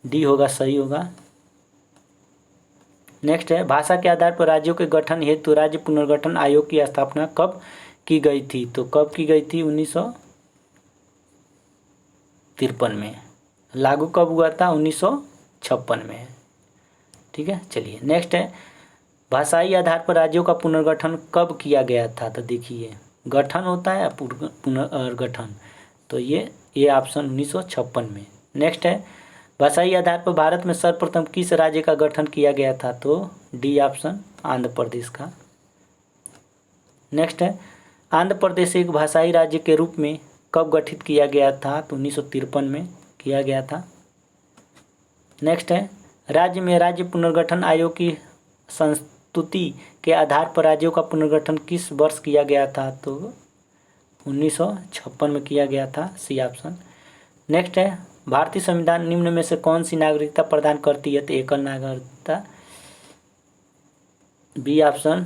A: डी होगा सही होगा। नेक्स्ट है भाषा के आधार पर राज्यों के गठन हेतु राज्य पुनर्गठन आयोग की स्थापना कब की गई थी, तो कब की गई थी, 1953 में, लागू कब हुआ था, 1956 में, ठीक है। चलिए नेक्स्ट है भाषाई आधार पर राज्यों का पुनर्गठन कब किया गया था, तो देखिए गठन होता है पुनर्गठन, तो ये ऑप्शन 1956 में। नेक्स्ट है भाषाई आधार पर भारत में सर्वप्रथम किस राज्य का गठन किया गया था, तो डी ऑप्शन आंध्र प्रदेश का। नेक्स्ट है आंध्र प्रदेश एक भाषाई राज्य के रूप में कब गठित किया गया था, तो 1953 में किया गया था। नेक्स्ट है राज्य में राज्य पुनर्गठन आयोग की संस्तुति के आधार पर राज्यों का पुनर्गठन किस वर्ष किया गया था, तो 1956 में किया गया था, सी ऑप्शन। नेक्स्ट है भारतीय संविधान निम्न में से कौन सी नागरिकता प्रदान करती है, तो एकल नागरिकता बी ऑप्शन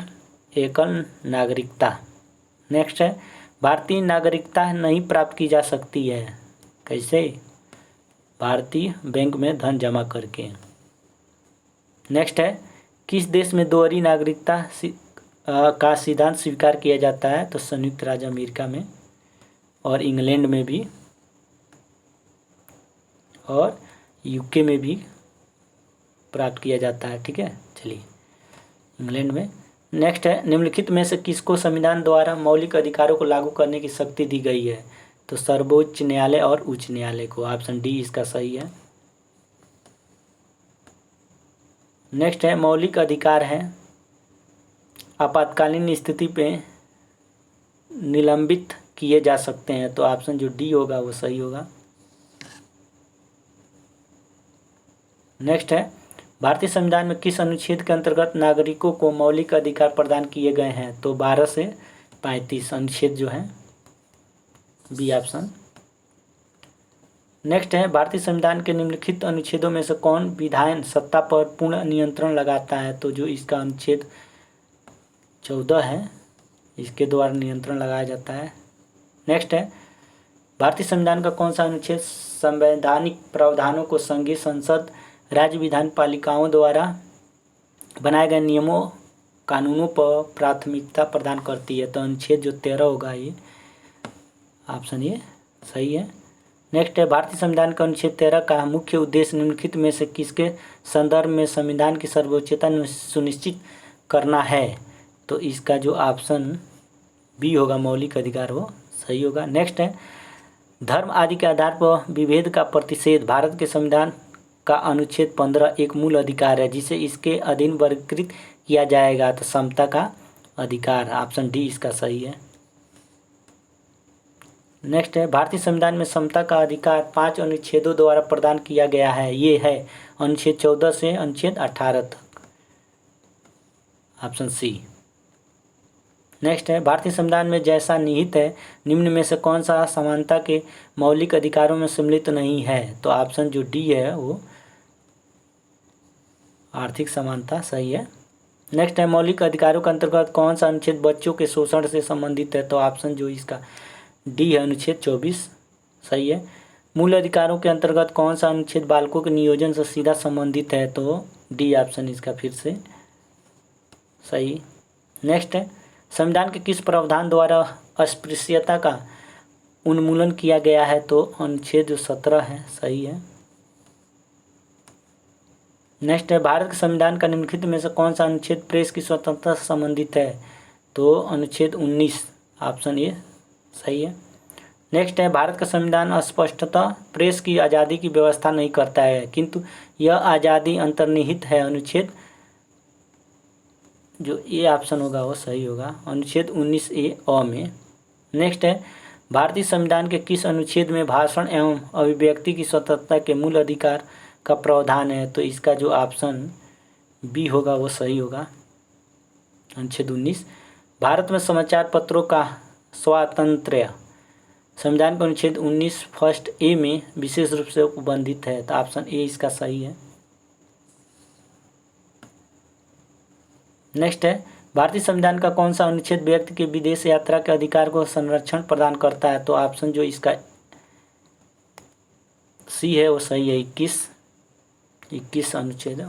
A: एकल नागरिकता। नेक्स्ट है भारतीय नागरिकता नहीं प्राप्त की जा सकती है, कैसे? भारतीय बैंक में धन जमा करके। नेक्स्ट है किस देश में दोहरी नागरिकता का सिद्धांत स्वीकार किया जाता है? तो संयुक्त राज्य अमेरिका में और इंग्लैंड में भी और यूके में भी प्राप्त किया जाता है। ठीक है, चलिए इंग्लैंड में। नेक्स्ट है निम्नलिखित में से किसको संविधान द्वारा मौलिक अधिकारों को लागू करने की शक्ति दी गई है? तो सर्वोच्च न्यायालय और उच्च न्यायालय को। ऑप्शन डी इसका सही है। नेक्स्ट है मौलिक अधिकार है आपातकालीन स्थिति पे निलंबित किए जा सकते हैं, तो ऑप्शन जो डी होगा वो सही होगा। नेक्स्ट है भारतीय संविधान में किस अनुच्छेद के अंतर्गत नागरिकों को मौलिक अधिकार प्रदान किए गए हैं? तो 12 से 35 अनुच्छेद जो है, बी ऑप्शन। नेक्स्ट है भारतीय संविधान के निम्नलिखित अनुच्छेदों में से कौन विधायन सत्ता पर पूर्ण नियंत्रण लगाता है? तो जो इसका अनुच्छेद 14 है, इसके द्वारा नियंत्रण लगाया जाता है। नेक्स्ट है भारतीय संविधान का कौन सा अनुच्छेद संवैधानिक प्रावधानों को संघीय संसद राज्य विधान पालिकाओं द्वारा बनाए गए नियमों कानूनों पर प्राथमिकता प्रदान करती है? तो अनुच्छेद जो 13 होगा, ये ऑप्शन ये सही है। नेक्स्ट है भारतीय संविधान का अनुच्छेद 13 का मुख्य उद्देश्य निम्नलिखित में से किसके संदर्भ में संविधान की सर्वोच्चता सुनिश्चित करना है? तो इसका जो ऑप्शन बी होगा मौलिक अधिकार, वो सही होगा। नेक्स्ट है धर्म आदि के आधार पर विभेद का प्रतिषेध भारत के संविधान का अनुच्छेद 15 एक मूल अधिकार है जिसे इसके अधीन वर्गीकृत किया जाएगा? तो समता का अधिकार। ऑप्शन डी इसका सही है। नेक्स्ट है भारतीय संविधान में समता का अधिकार 5 अनुच्छेदों द्वारा प्रदान किया गया है, ये है अनुच्छेद 14 से अनुच्छेद 18 तक। Option C. नेक्स्ट है भारतीय संविधान में जैसा निहित है निम्न में से कौन सा समानता के मौलिक अधिकारों में सम्मिलित नहीं है? तो ऑप्शन जो डी है वो आर्थिक समानता सही है। नेक्स्ट है मौलिक अधिकारों के अंतर्गत कौन सा अनुच्छेद बच्चों के शोषण से संबंधित है? तो ऑप्शन जो इसका डी है अनुच्छेद 24 सही है। मूल अधिकारों के अंतर्गत कौन सा अनुच्छेद बालकों के नियोजन से सीधा संबंधित है? तो डी ऑप्शन इसका फिर से सही। नेक्स्ट है संविधान के किस प्रावधान द्वारा अस्पृश्यता का उन्मूलन किया गया है? तो अनुच्छेद जो 17 है, सही है। नेक्स्ट है भारत के संविधान का निम्नलिखित में से कौन सा अनुच्छेद प्रेस की स्वतंत्रता से संबंधित है? तो अनुच्छेद 19 ऑप्शन ए सही है। नेक्स्ट है भारत का संविधान स्पष्टतः प्रेस की आज़ादी की व्यवस्था नहीं करता है किंतु यह आज़ादी अंतर्निहित है, अनुच्छेद जो ए ऑप्शन होगा वो सही होगा, अनुच्छेद 19A अ में। नेक्स्ट है भारतीय संविधान के किस अनुच्छेद में भाषण एवं अभिव्यक्ति की स्वतंत्रता के मूल अधिकार का प्रावधान है? तो इसका जो ऑप्शन बी होगा वो सही होगा, अनुच्छेद 19। भारत में समाचार पत्रों का स्वातंत्र्य संविधान के अनुच्छेद 19 फर्स्ट ए में विशेष रूप से उपबंधित है, तो ऑप्शन ए इसका सही है। नेक्स्ट है भारतीय संविधान का कौन सा अनुच्छेद व्यक्ति के विदेश यात्रा के अधिकार को संरक्षण प्रदान करता है? तो ऑप्शन जो इसका सी है वो सही है, 21 अनुच्छेद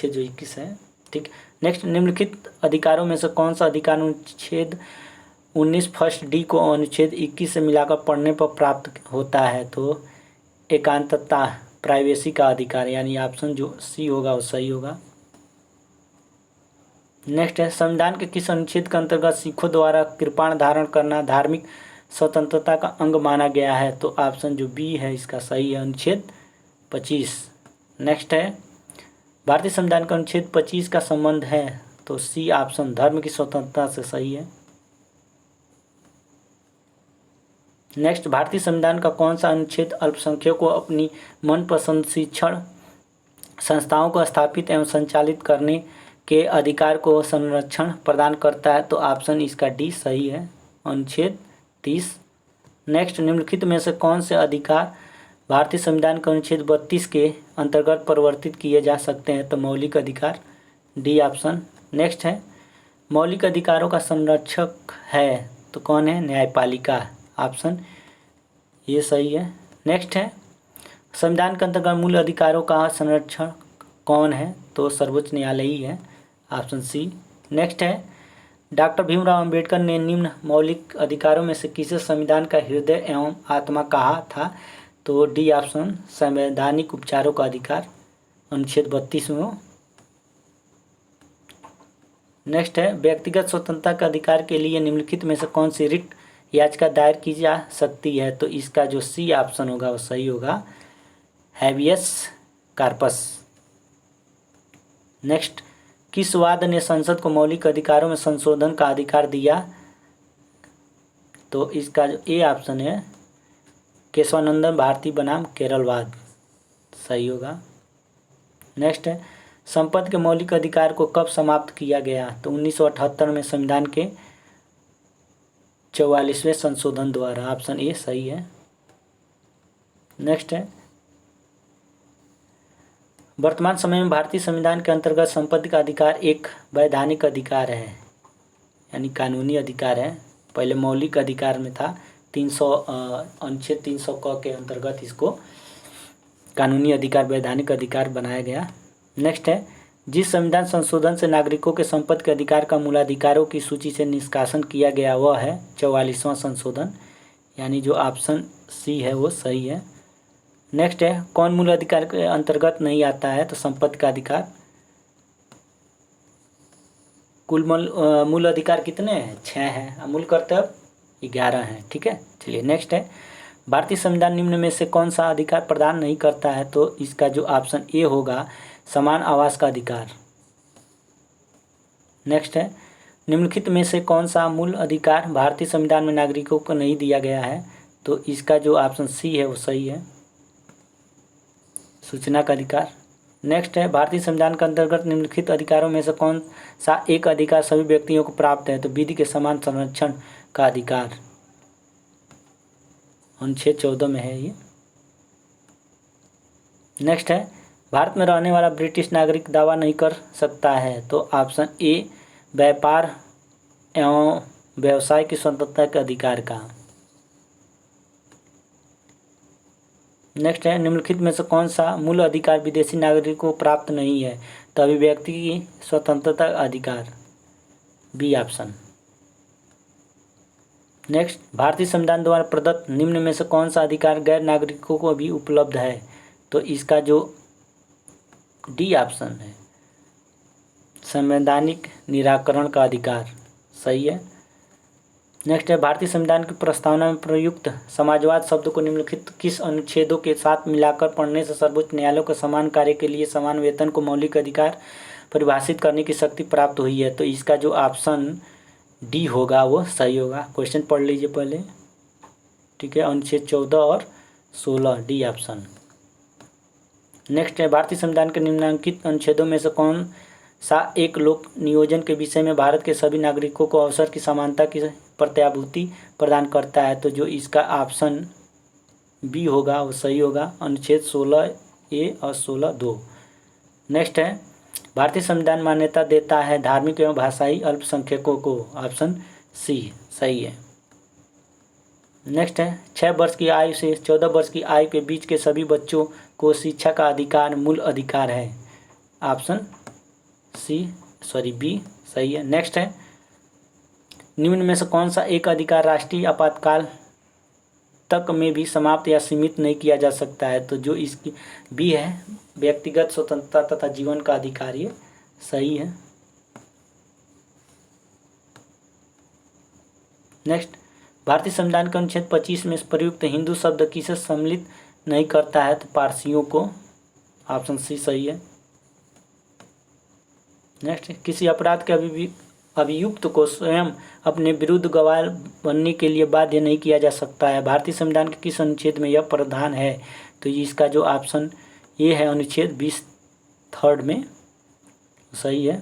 A: जो 21 है, ठीक। नेक्स्ट निम्नलिखित अधिकारों में से कौन सा अधिकार अनुच्छेद 19 फर्स्ट डी को अनुच्छेद 21 से मिलाकर पढ़ने पर प्राप्त होता है? तो एकांतता प्राइवेसी का अधिकार, यानी ऑप्शन जो सी होगा वो सही होगा। नेक्स्ट है संविधान के किस अनुच्छेद के अंतर्गत सिखों द्वारा कृपाण धारण करना धार्मिक स्वतंत्रता का अंग माना गया है? तो ऑप्शन जो बी है इसका सही है, अनुच्छेद 25। नेक्स्ट है भारतीय संविधान का अनुच्छेद 25 का संबंध है? तो सी ऑप्शन धर्म की स्वतंत्रता से सही है। नेक्स्ट भारतीय संविधान का कौन सा अनुच्छेद अल्पसंख्यकों को अपनी मनपसंद शिक्षण संस्थाओं को स्थापित एवं संचालित करने के अधिकार को संरक्षण प्रदान करता है? तो ऑप्शन इसका डी सही है, अनुच्छेद 30। नेक्स्ट निम्नलिखित में से कौन से अधिकार भारतीय संविधान के अनुच्छेद 32 के अंतर्गत परिवर्तित किए जा सकते हैं? तो मौलिक अधिकार, डी ऑप्शन। नेक्स्ट है मौलिक अधिकारों का संरक्षक है तो कौन है? न्यायपालिका। ऑप्शन ये सही है। नेक्स्ट है, संविधान के अंतर्गत मूल अधिकारों का संरक्षण कौन है? तो सर्वोच्च न्यायालय ही है। Option C. नेक्स्ट है, डॉक्टर भीमराव अंबेडकर ने निम्न मौलिक अधिकारों में से किसे संविधान का हृदय एवं आत्मा कहा था? तो डी ऑप्शन, संवैधानिक उपचारों का अधिकार, अनुच्छेद 32 में। नेक्स्ट है, व्यक्तिगत स्वतंत्रता के अधिकार के लिए निम्नलिखित में से कौन सी रिट याचिका दायर की जा सकती है? तो इसका जो सी ऑप्शन होगा वो सही होगा, हैबियस कार्पस। नेक्स्ट, किस वाद ने संसद को मौलिक अधिकारों में संशोधन का अधिकार दिया? तो इसका जो ए ऑप्शन है, केशवानंदन भारती बनाम केरलवाद, सही होगा। नेक्स्ट है, संपत्ति के मौलिक अधिकार को कब समाप्त किया गया? तो 1978 में संविधान के 44वें संशोधन द्वारा। ऑप्शन ए सही है। नेक्स्ट है, वर्तमान समय में भारतीय संविधान के अंतर्गत संपत्ति का अधिकार एक वैधानिक अधिकार है, यानी कानूनी अधिकार है। पहले मौलिक अधिकार में था, अनुच्छेद 300 क के अंतर्गत इसको कानूनी अधिकार, वैधानिक अधिकार बनाया गया। नेक्स्ट है, जिस संविधान संशोधन से नागरिकों के संपत्ति के अधिकार का मूलाधिकारों की सूची से निष्कासन किया गया वह है 44वां संशोधन, यानी जो ऑप्शन सी है वो सही है। नेक्स्ट है, कौन मूल अधिकार के अंतर्गत नहीं आता है? तो संपत्ति का अधिकार। कुल मूल अधिकार कितने हैं? 6 हैं। मूल कर्तव्य 11 हैं। ठीक है, चलिए नेक्स्ट है, भारतीय संविधान निम्न में से कौन सा अधिकार प्रदान नहीं करता है? तो इसका जो ऑप्शन ए होगा, समान आवास का अधिकार। नेक्स्ट है, निम्नलिखित में से कौन सा मूल अधिकार भारतीय संविधान में नागरिकों को नहीं दिया गया है? तो इसका जो ऑप्शन सी है वो सही है, सूचना का अधिकार। नेक्स्ट है, भारतीय संविधान के अंतर्गत निम्नलिखित अधिकारों में से कौन सा एक अधिकार सभी व्यक्तियों को प्राप्त है? तो विधि के समान संरक्षण का अधिकार, अनुच्छेद 14 में है ये। नेक्स्ट है, भारत में रहने वाला ब्रिटिश नागरिक दावा नहीं कर सकता है? तो ऑप्शन ए, व्यापार एवं व्यवसाय की स्वतंत्रता के अधिकार का। नेक्स्ट है, निम्नलिखित में से कौन सा मूल अधिकार विदेशी नागरिकों को प्राप्त नहीं है? तो अभिव्यक्ति की स्वतंत्रता का अधिकार, बी ऑप्शन। नेक्स्ट, भारतीय संविधान द्वारा प्रदत्त निम्न में से कौन सा अधिकार गैर नागरिकों को भी उपलब्ध है? तो इसका जो डी ऑप्शन है, संवैधानिक निराकरण का अधिकार, सही है। नेक्स्ट है, भारतीय संविधान की प्रस्तावना में प्रयुक्त समाजवाद शब्द को निम्नलिखित किस अनुच्छेदों के साथ मिलाकर पढ़ने से सर्वोच्च न्यायालय को समान कार्य के लिए समान वेतन को मौलिक अधिकार परिभाषित करने की शक्ति प्राप्त हुई है? तो इसका जो ऑप्शन डी होगा वो सही होगा। क्वेश्चन पढ़ लीजिए पहले। ठीक है, अनुच्छेद 14 और 16, डी ऑप्शन। नेक्स्ट है, भारतीय संविधान के निम्नलिखित अनुच्छेदों में से कौन सा एक लोक नियोजन के विषय में भारत के सभी नागरिकों को अवसर की समानता की प्रत्याभूति प्रदान करता है? तो जो इसका ऑप्शन बी होगा वो सही होगा, अनुच्छेद 16A और 16(2). नेक्स्ट है, भारतीय संविधान मान्यता देता है धार्मिक एवं भाषाई अल्पसंख्यकों को? ऑप्शन सी सही है। नेक्स्ट है, 6 वर्ष की आयु से 14 वर्ष की आयु के बीच के सभी बच्चों को शिक्षा का अधिकार मूल अधिकार है? ऑप्शन बी सही है। नेक्स्ट है, निम्न में से कौन सा एक अधिकार राष्ट्रीय आपातकाल तक में भी समाप्त या सीमित नहीं किया जा सकता है? तो जो इसकी बी है, व्यक्तिगत स्वतंत्रता तथा जीवन का अधिकार, ये सही है। नेक्स्ट, भारतीय संविधान के अनुच्छेद 25 में प्रयुक्त हिंदू शब्द किसे सम्मिलित नहीं करता है? तो पारसियों को। ऑप्शन सी सही है। नेक्स्ट, किसी अपराध के अभियुक्त को स्वयं अपने विरुद्ध गवाह बनने के लिए बाध्य नहीं किया जा सकता है? भारतीय संविधान के किस अनुच्छेद में यह प्रावधान है? तो इसका जो ऑप्शन ये है, अनुच्छेद 20(3) में, सही है।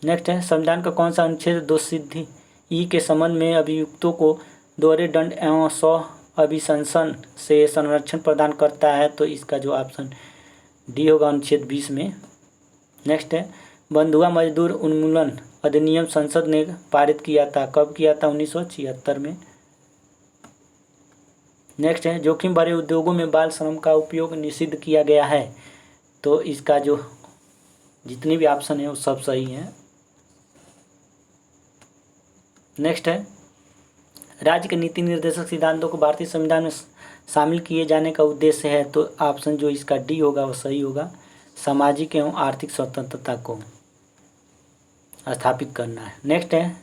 A: नेक्स्ट है, संविधान का कौन सा अनुच्छेद दोषसिद्धि ई के संबंध में अभियुक्तों को दोहरे दंड एवं स्व अभिशंसन से संरक्षण प्रदान करता है? तो इसका जो ऑप्शन डी होगा, अनुच्छेद 20 में। नेक्स्ट है, बंधुआ मजदूर उन्मूलन अधिनियम संसद ने पारित किया था, कब किया था? 1976 में। नेक्स्ट है, जोखिम भरे उद्योगों में बाल श्रम का उपयोग निषिद्ध किया गया है। तो इसका जो जितने भी ऑप्शन है वो सब सही हैं। नेक्स्ट है, राज्य के नीति निर्देशक सिद्धांतों को भारतीय संविधान में शामिल किए जाने का उद्देश्य है। तो ऑप्शन जो इसका डी होगा वो सही होगा। सामाजिक एवं आर्थिक स्वतंत्रता को स्थापित करना है। नेक्स्ट है,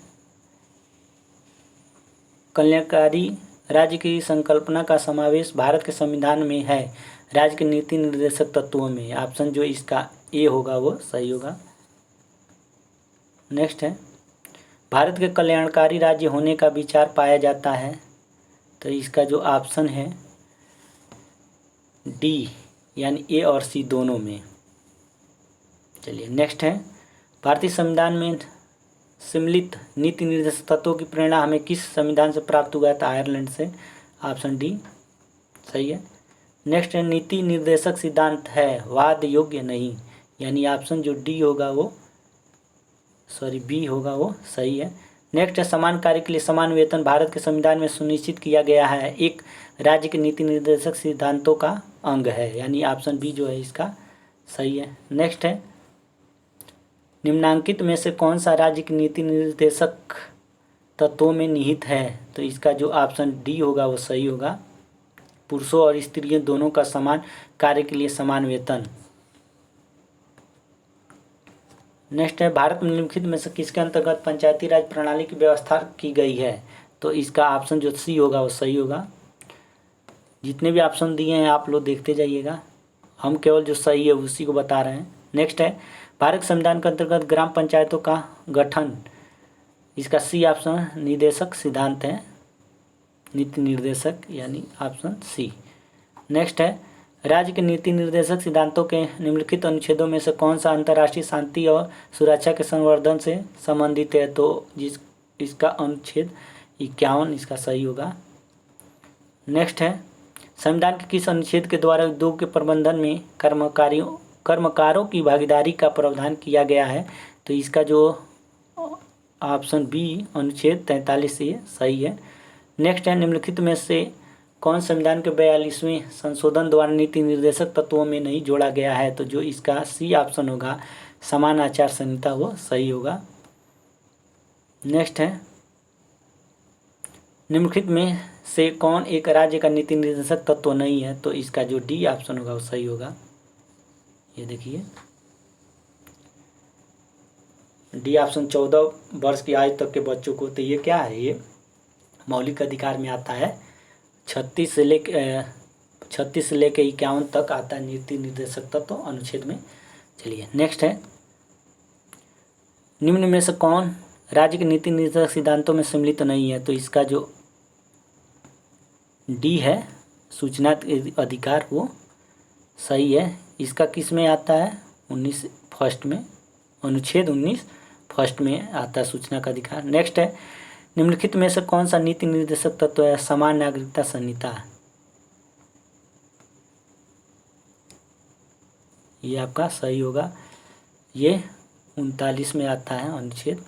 A: कल्याणकारी राज्य की संकल्पना का समावेश भारत के संविधान में है राज्य के नीति निर्देशक तत्वों में। ऑप्शन जो इसका ए होगा वो सही होगा। नेक्स्ट है, भारत के कल्याणकारी राज्य होने का विचार पाया जाता है। तो इसका जो ऑप्शन है डी, यानी ए और सी दोनों में। चलिए नेक्स्ट है, भारतीय संविधान में सम्मिलित नीति निर्देशक तत्वों की प्रेरणा हमें किस संविधान से प्राप्त हुआ था? आयरलैंड से। ऑप्शन डी सही है। नेक्स्ट है, नीति निर्देशक सिद्धांत है वाद योग्य नहीं, यानी ऑप्शन जो डी होगा वो बी होगा वो सही है। नेक्स्ट है, समान कार्य के लिए समान वेतन भारत के संविधान में सुनिश्चित किया गया है, एक राज्य के नीति निर्देशक सिद्धांतों का अंग है, यानी ऑप्शन बी जो है इसका सही है। नेक्स्ट है, निम्नांकित में से कौन सा राज्य की नीति निर्देशक तत्वों में निहित है? तो इसका जो ऑप्शन डी होगा वो सही होगा। पुरुषों और स्त्रियों दोनों का समान कार्य के लिए समान वेतन। नेक्स्ट है, भारत में निम्नलिखित में से किसके अंतर्गत पंचायती राज प्रणाली की व्यवस्था की गई है? तो इसका ऑप्शन जो सी होगा वो सही होगा। जितने भी ऑप्शन दिए हैं आप लोग देखते जाइएगा, हम केवल जो सही है उसी को बता रहे हैं। नेक्स्ट है, भारत संविधान के अंतर्गत ग्राम पंचायतों का गठन, इसका सी ऑप्शन निर्देशक सिद्धांत है, नीति निर्देशक, यानी ऑप्शन सी। नेक्स्ट है, राज्य के नीति निर्देशक सिद्धांतों के निम्नलिखित अनुच्छेदों में से कौन सा अंतर्राष्ट्रीय शांति और सुरक्षा के संवर्धन से संबंधित है? तो इसका अनुच्छेद 51 इसका सही होगा। नेक्स्ट है, संविधान के किस अनुच्छेद के द्वारा उद्योग के प्रबंधन में कर्मकारों की भागीदारी का प्रावधान किया गया है? तो इसका जो ऑप्शन बी अनुच्छेद 43 ये सही है। नेक्स्ट है, निम्नलिखित में से कौन संविधान के 42वें संशोधन द्वारा नीति निर्देशक तत्वों में नहीं जोड़ा गया है? तो जो इसका सी ऑप्शन होगा समान आचार संहिता वो सही होगा। नेक्स्ट है, निम्नलिखित में से कौन एक राज्य का नीति निर्देशक तत्व नहीं है? तो इसका जो डी ऑप्शन होगा वो सही होगा। ये देखिए डी ऑप्शन 14 वर्ष की आयु तक के बच्चों को, तो ये क्या है? ये मौलिक अधिकार में आता है। 36 से लेके 51 तक आता है नीति निर्देशक तत्व अनुच्छेद में। चलिए नेक्स्ट है, निम्न में से कौन राज्य के नीति निर्देशक सिद्धांतों में सम्मिलित नहीं है? तो इसका जो डी है सूचना अधिकार वो सही है। इसका किस में आता है? 19 फर्स्ट में, अनुच्छेद 19 फर्स्ट में आता है सूचना का अधिकार। नेक्स्ट है, निम्नलिखित में से कौन सा नीति निर्देशक तत्व है? समान नागरिकता संहिता, ये आपका सही होगा। ये 39 में आता है, अनुच्छेद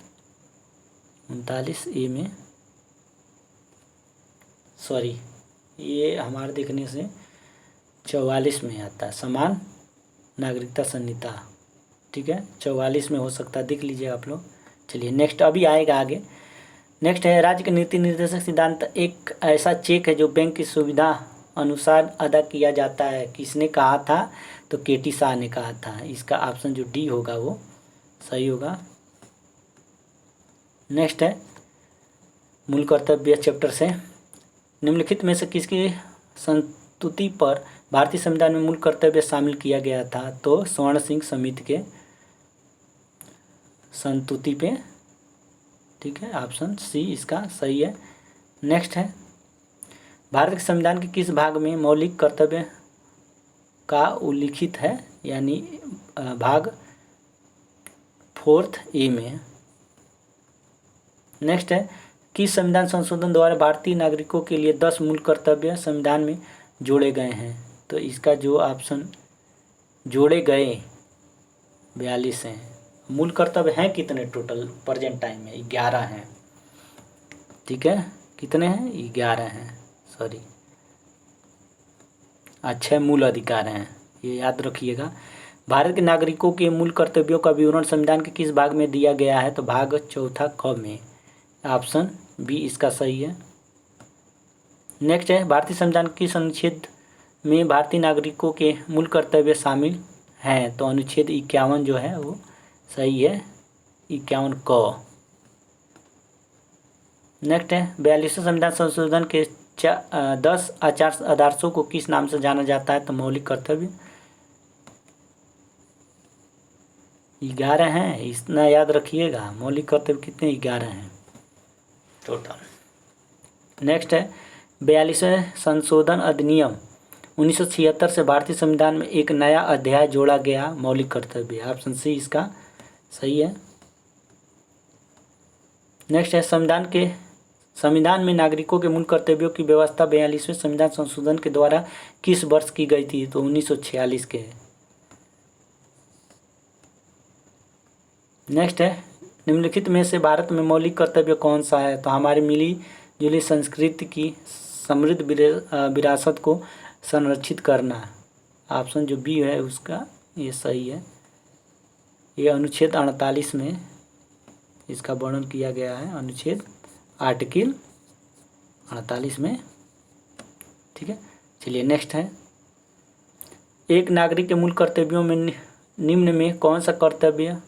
A: 39 ए में, ये हमारे देखने से 44 में आता है, समान नागरिकता संहिता। ठीक है, 44 में हो सकता है, देख लीजिए आप लोग। चलिए नेक्स्ट अभी आएगा आगे। नेक्स्ट है, राज्य के नीति निर्देशक सिद्धांत एक ऐसा चेक है जो बैंक की सुविधा अनुसार अदा किया जाता है। किसने कहा था? तो केटी शाह ने कहा था। इसका ऑप्शन जो डी होगा वो सही होगा। नेक्स्ट है, मूल कर्तव्य चैप्टर से निम्नलिखित में से किसकी संस्तुति पर भारतीय संविधान में मूल कर्तव्य शामिल किया गया था? तो स्वर्ण सिंह समिति के संस्तुति पे। ठीक है, ऑप्शन सी इसका सही है। नेक्स्ट है, भारत के संविधान के किस भाग में मौलिक कर्तव्य का उल्लिखित है? यानी भाग 4 ए में। नेक्स्ट है, किस संविधान संशोधन द्वारा भारतीय नागरिकों के लिए 10 मूल कर्तव्य संविधान में जोड़े गए हैं? तो इसका जो ऑप्शन जोड़े गए 42 हैं मूल कर्तव्य हैं कितने टोटल प्रेजेंट टाइम में? 11 हैं। ठीक है, कितने हैं? 11 हैं, सॉरी, 6 मूल अधिकार हैं, ये याद रखिएगा। भारत के नागरिकों के मूल कर्तव्यों का विवरण संविधान के किस भाग में दिया गया है? तो भाग 4 क में, ऑप्शन बी इसका सही है। नेक्स्ट है, भारतीय संविधान किस अनुच्छेद में भारतीय नागरिकों के मूल कर्तव्य शामिल हैं? तो अनुच्छेद 51 जो है वो सही है, 51 क। नेक्स्ट है, 42वें संविधान संशोधन के 10 आचार आदर्शों को किस नाम से जाना जाता है? तो मौलिक कर्तव्य। 11 हैं, इतना याद रखिएगा। मौलिक कर्तव्य कितने? 11 हैं टोटल। नेक्स्ट है, 42वें संशोधन अधिनियम 1976 से भारतीय संविधान में एक नया अध्याय जोड़ा गया, मौलिक कर्तव्य। ऑप्शन सी इसका सही है। नेक्स्ट है, संविधान में नागरिकों के मूल कर्तव्यों की व्यवस्था 42वें संविधान संशोधन के द्वारा किस वर्ष की गई थी? तो 1946 के। नेक्स्ट है, निम्नलिखित में से भारत में मौलिक कर्तव्य कौन सा है? तो हमारी मिली जुली संस्कृति की समृद्ध विरासत को संरक्षित करना। ऑप्शन जो बी है उसका ये सही है। ये अनुच्छेद 48 में इसका वर्णन किया गया है, अनुच्छेद आर्टिकल 48 में। ठीक है, चलिए नेक्स्ट है, एक नागरिक के मूल कर्तव्यों में निम्न में कौन सा कर्तव्य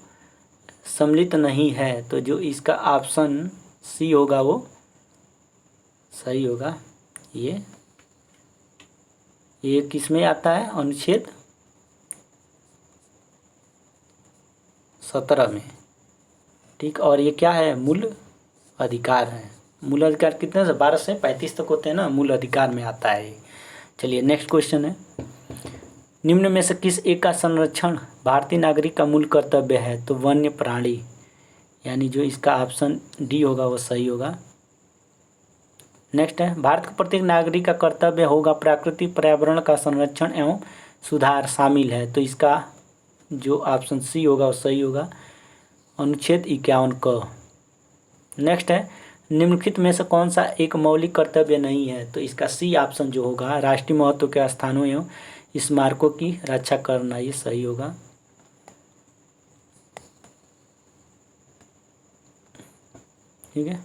A: सम्मिलित नहीं है? तो जो इसका ऑप्शन सी होगा वो सही होगा। ये किस में आता है? अनुच्छेद 17 में। ठीक, और ये क्या है? मूल अधिकार है। मूल अधिकार कितने से? 12 से 35 तक होते हैं ना, मूल अधिकार में आता है। चलिए नेक्स्ट क्वेश्चन है, निम्न में से किस एक का संरक्षण भारतीय नागरिक का मूल कर्तव्य है? तो वन्य प्राणी, यानी जो इसका ऑप्शन डी होगा वो सही होगा। नेक्स्ट है, भारत के प्रत्येक नागरिक का कर्तव्य होगा प्राकृतिक पर्यावरण का संरक्षण एवं सुधार शामिल है। तो इसका जो ऑप्शन सी होगा वो सही होगा, अनुच्छेद 51 क। नेक्स्ट है, निम्नलिखित में से कौन सा एक मौलिक कर्तव्य नहीं है? तो इसका सी ऑप्शन जो होगा, राष्ट्रीय महत्व के स्थानों एवं स्मारकों की रक्षा करना, ये सही होगा। ठीक है,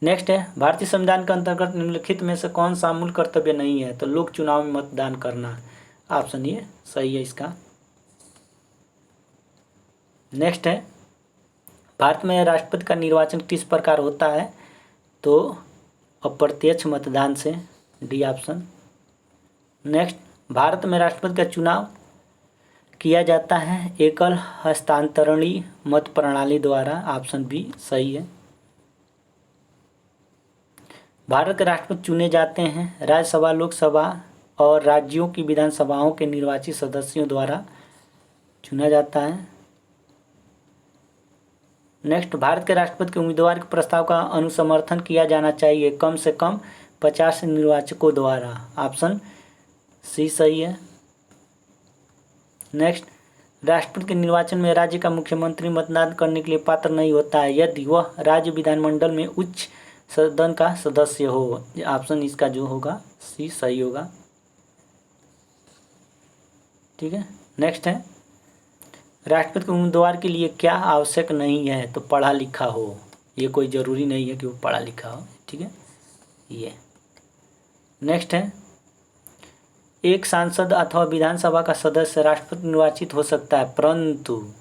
A: नेक्स्ट है, भारतीय संविधान के अंतर्गत निम्नलिखित में से कौन सा मूल कर्तव्य नहीं है? तो लोक चुनाव में मतदान करना। ऑप्शन ये सही है इसका। नेक्स्ट है, भारत में राष्ट्रपति का निर्वाचन किस प्रकार होता है? तो अप्रत्यक्ष मतदान से, डी ऑप्शन। नेक्स्ट, भारत में राष्ट्रपति का चुनाव किया जाता है एकल हस्तांतरणीय मत प्रणाली द्वारा। ऑप्शन बी सही है। भारत के राष्ट्रपति चुने जाते हैं राज्यसभा, लोकसभा और राज्यों की विधानसभाओं के निर्वाचित सदस्यों द्वारा चुना जाता है। नेक्स्ट, भारत के राष्ट्रपति के उम्मीदवार के प्रस्ताव का अनुसमर्थन किया जाना चाहिए कम से कम 50 निर्वाचकों द्वारा। ऑप्शन सी सही है। नेक्स्ट, राष्ट्रपति के निर्वाचन में राज्य का मुख्यमंत्री मतदान करने के लिए पात्र नहीं होता है यदि वह राज्य विधानमंडल में उच्च सदन का सदस्य हो। ऑप्शन इसका जो होगा सी सही होगा। ठीक है, नेक्स्ट है, राष्ट्रपति के उम्मीदवार के लिए क्या आवश्यक नहीं है? तो पढ़ा लिखा हो। ये कोई ज़रूरी नहीं है कि वो पढ़ा लिखा हो। ठीक है, ये नेक्स्ट है, एक सांसद अथवा विधानसभा का सदस्य राष्ट्रपति निर्वाचित हो सकता है परंतु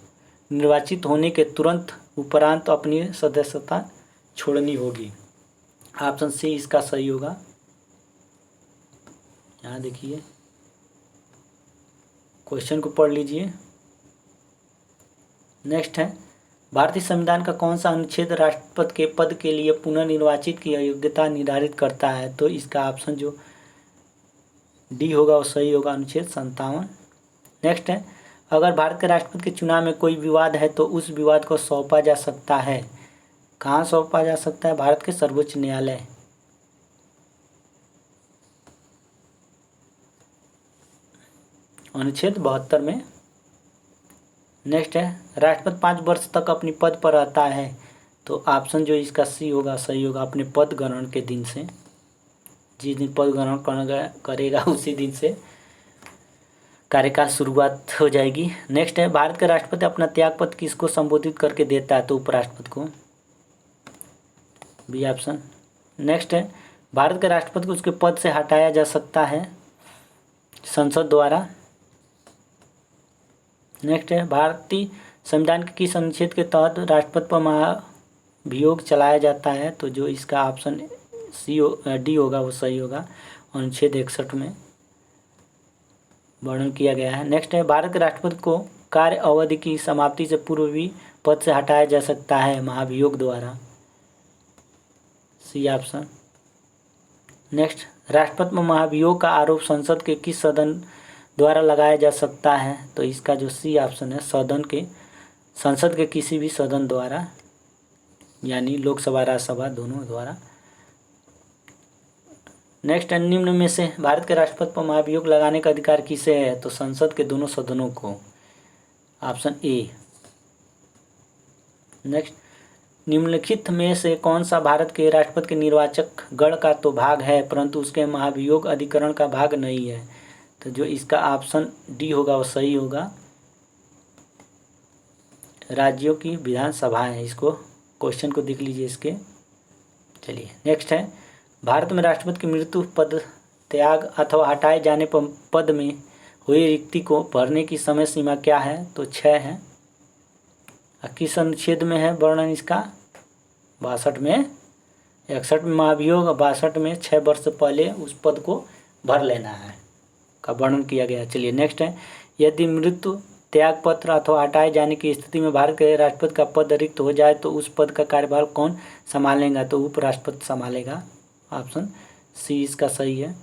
A: निर्वाचित होने के तुरंत उपरांत अपनी सदस्यता छोड़नी होगी। ऑप्शन सी इसका सही होगा। यहाँ देखिए, क्वेश्चन को पढ़ लीजिए। नेक्स्ट है, भारतीय संविधान का कौन सा अनुच्छेद राष्ट्रपति के पद के लिए पुनर्निर्वाचित की योग्यता निर्धारित करता है? तो इसका ऑप्शन जो डी होगा वो सही होगा, अनुच्छेद 57। नेक्स्ट है, अगर भारत के राष्ट्रपति के चुनाव में कोई विवाद है तो उस विवाद को सौंपा जा सकता है। कहाँ सौंपा जा सकता है? भारत के सर्वोच्च न्यायालय। अनुच्छेद 72 में। नेक्स्ट है राष्ट्रपति 5 वर्ष तक अपनी पद पर रहता है, तो ऑप्शन जो इसका सी होगा सही होगा, अपने पद ग्रहण के दिन से, जिस दिन पद ग्रहण करेगा उसी दिन से कार्यकाल शुरुआत हो जाएगी। नेक्स्ट है भारत का राष्ट्रपति अपना त्यागपत्र किसको संबोधित करके देता है, तो उपराष्ट्रपति को, बी ऑप्शन। नेक्स्ट है भारत के राष्ट्रपति को उसके पद से हटाया जा सकता है संसद द्वारा। नेक्स्ट है भारतीय संविधान के किस अनुच्छेद के तहत राष्ट्रपति पर महाभियोग चलाया जाता है, तो जो इसका ऑप्शन डी होगा वो सही होगा, अनुच्छेद 61 में वर्णन किया गया है। नेक्स्ट है भारत के राष्ट्रपति को कार्य अवधि की समाप्ति से पूर्व भी पद से हटाया जा सकता है महाभियोग द्वारा, सी ऑप्शन। नेक्स्ट राष्ट्रपति में महाभियोग का आरोप संसद के किस सदन द्वारा लगाया जा सकता है, तो इसका जो सी ऑप्शन है संसद के किसी भी सदन द्वारा, यानी लोकसभा राज्यसभा दोनों द्वारा। नेक्स्ट निम्न में से भारत के राष्ट्रपति पर महाभियोग लगाने का अधिकार किसे है, तो संसद के दोनों सदनों को, ऑप्शन ए। नेक्स्ट निम्नलिखित में से कौन सा भारत के राष्ट्रपति के निर्वाचक गण का तो भाग है परंतु उसके महाभियोग अधिकरण का भाग नहीं है, तो जो इसका ऑप्शन डी होगा वो सही होगा, राज्यों की विधानसभा है। इसको क्वेश्चन को देख लीजिए इसके। चलिए नेक्स्ट है भारत में राष्ट्रपति की मृत्यु, पद त्याग अथवा हटाए जाने पर पद में हुई रिक्ति को भरने की समय सीमा क्या है, तो 6 है। किस अनुच्छेद में है वर्णन इसका, 62 में, 61 में महाभियोग और 62 में 6 वर्ष से पहले उस पद को भर लेना है का वर्णन किया गया। चलिए नेक्स्ट है यदि मृत्यु, त्याग पत्र अथवा हटाए जाने की स्थिति में भारत के राष्ट्रपति का पद रिक्त हो जाए तो उस पद का कार्यभार कौन संभालेगा, तो उपराष्ट्रपति संभालेगा, ऑप्शन सी इसका सही है।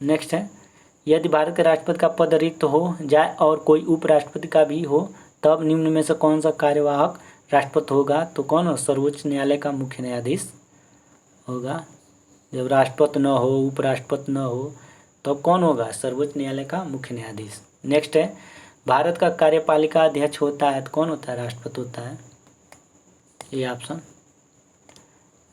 A: नेक्स्ट है यदि भारत के राष्ट्रपति का पद रिक्त हो जाए और कोई उपराष्ट्रपति का भी हो तब निम्न में से कौन सा कार्यवाहक राष्ट्रपति होगा, तो कौन हो, सर्वोच्च न्यायालय का मुख्य न्यायाधीश होगा। जब राष्ट्रपति न हो, उपराष्ट्रपति न हो, तो कौन होगा, सर्वोच्च न्यायालय का मुख्य न्यायाधीश। नेक्स्ट है भारत का कार्यपालिका अध्यक्ष होता है तो कौन होता है, राष्ट्रपति होता है, ये ऑप्शन।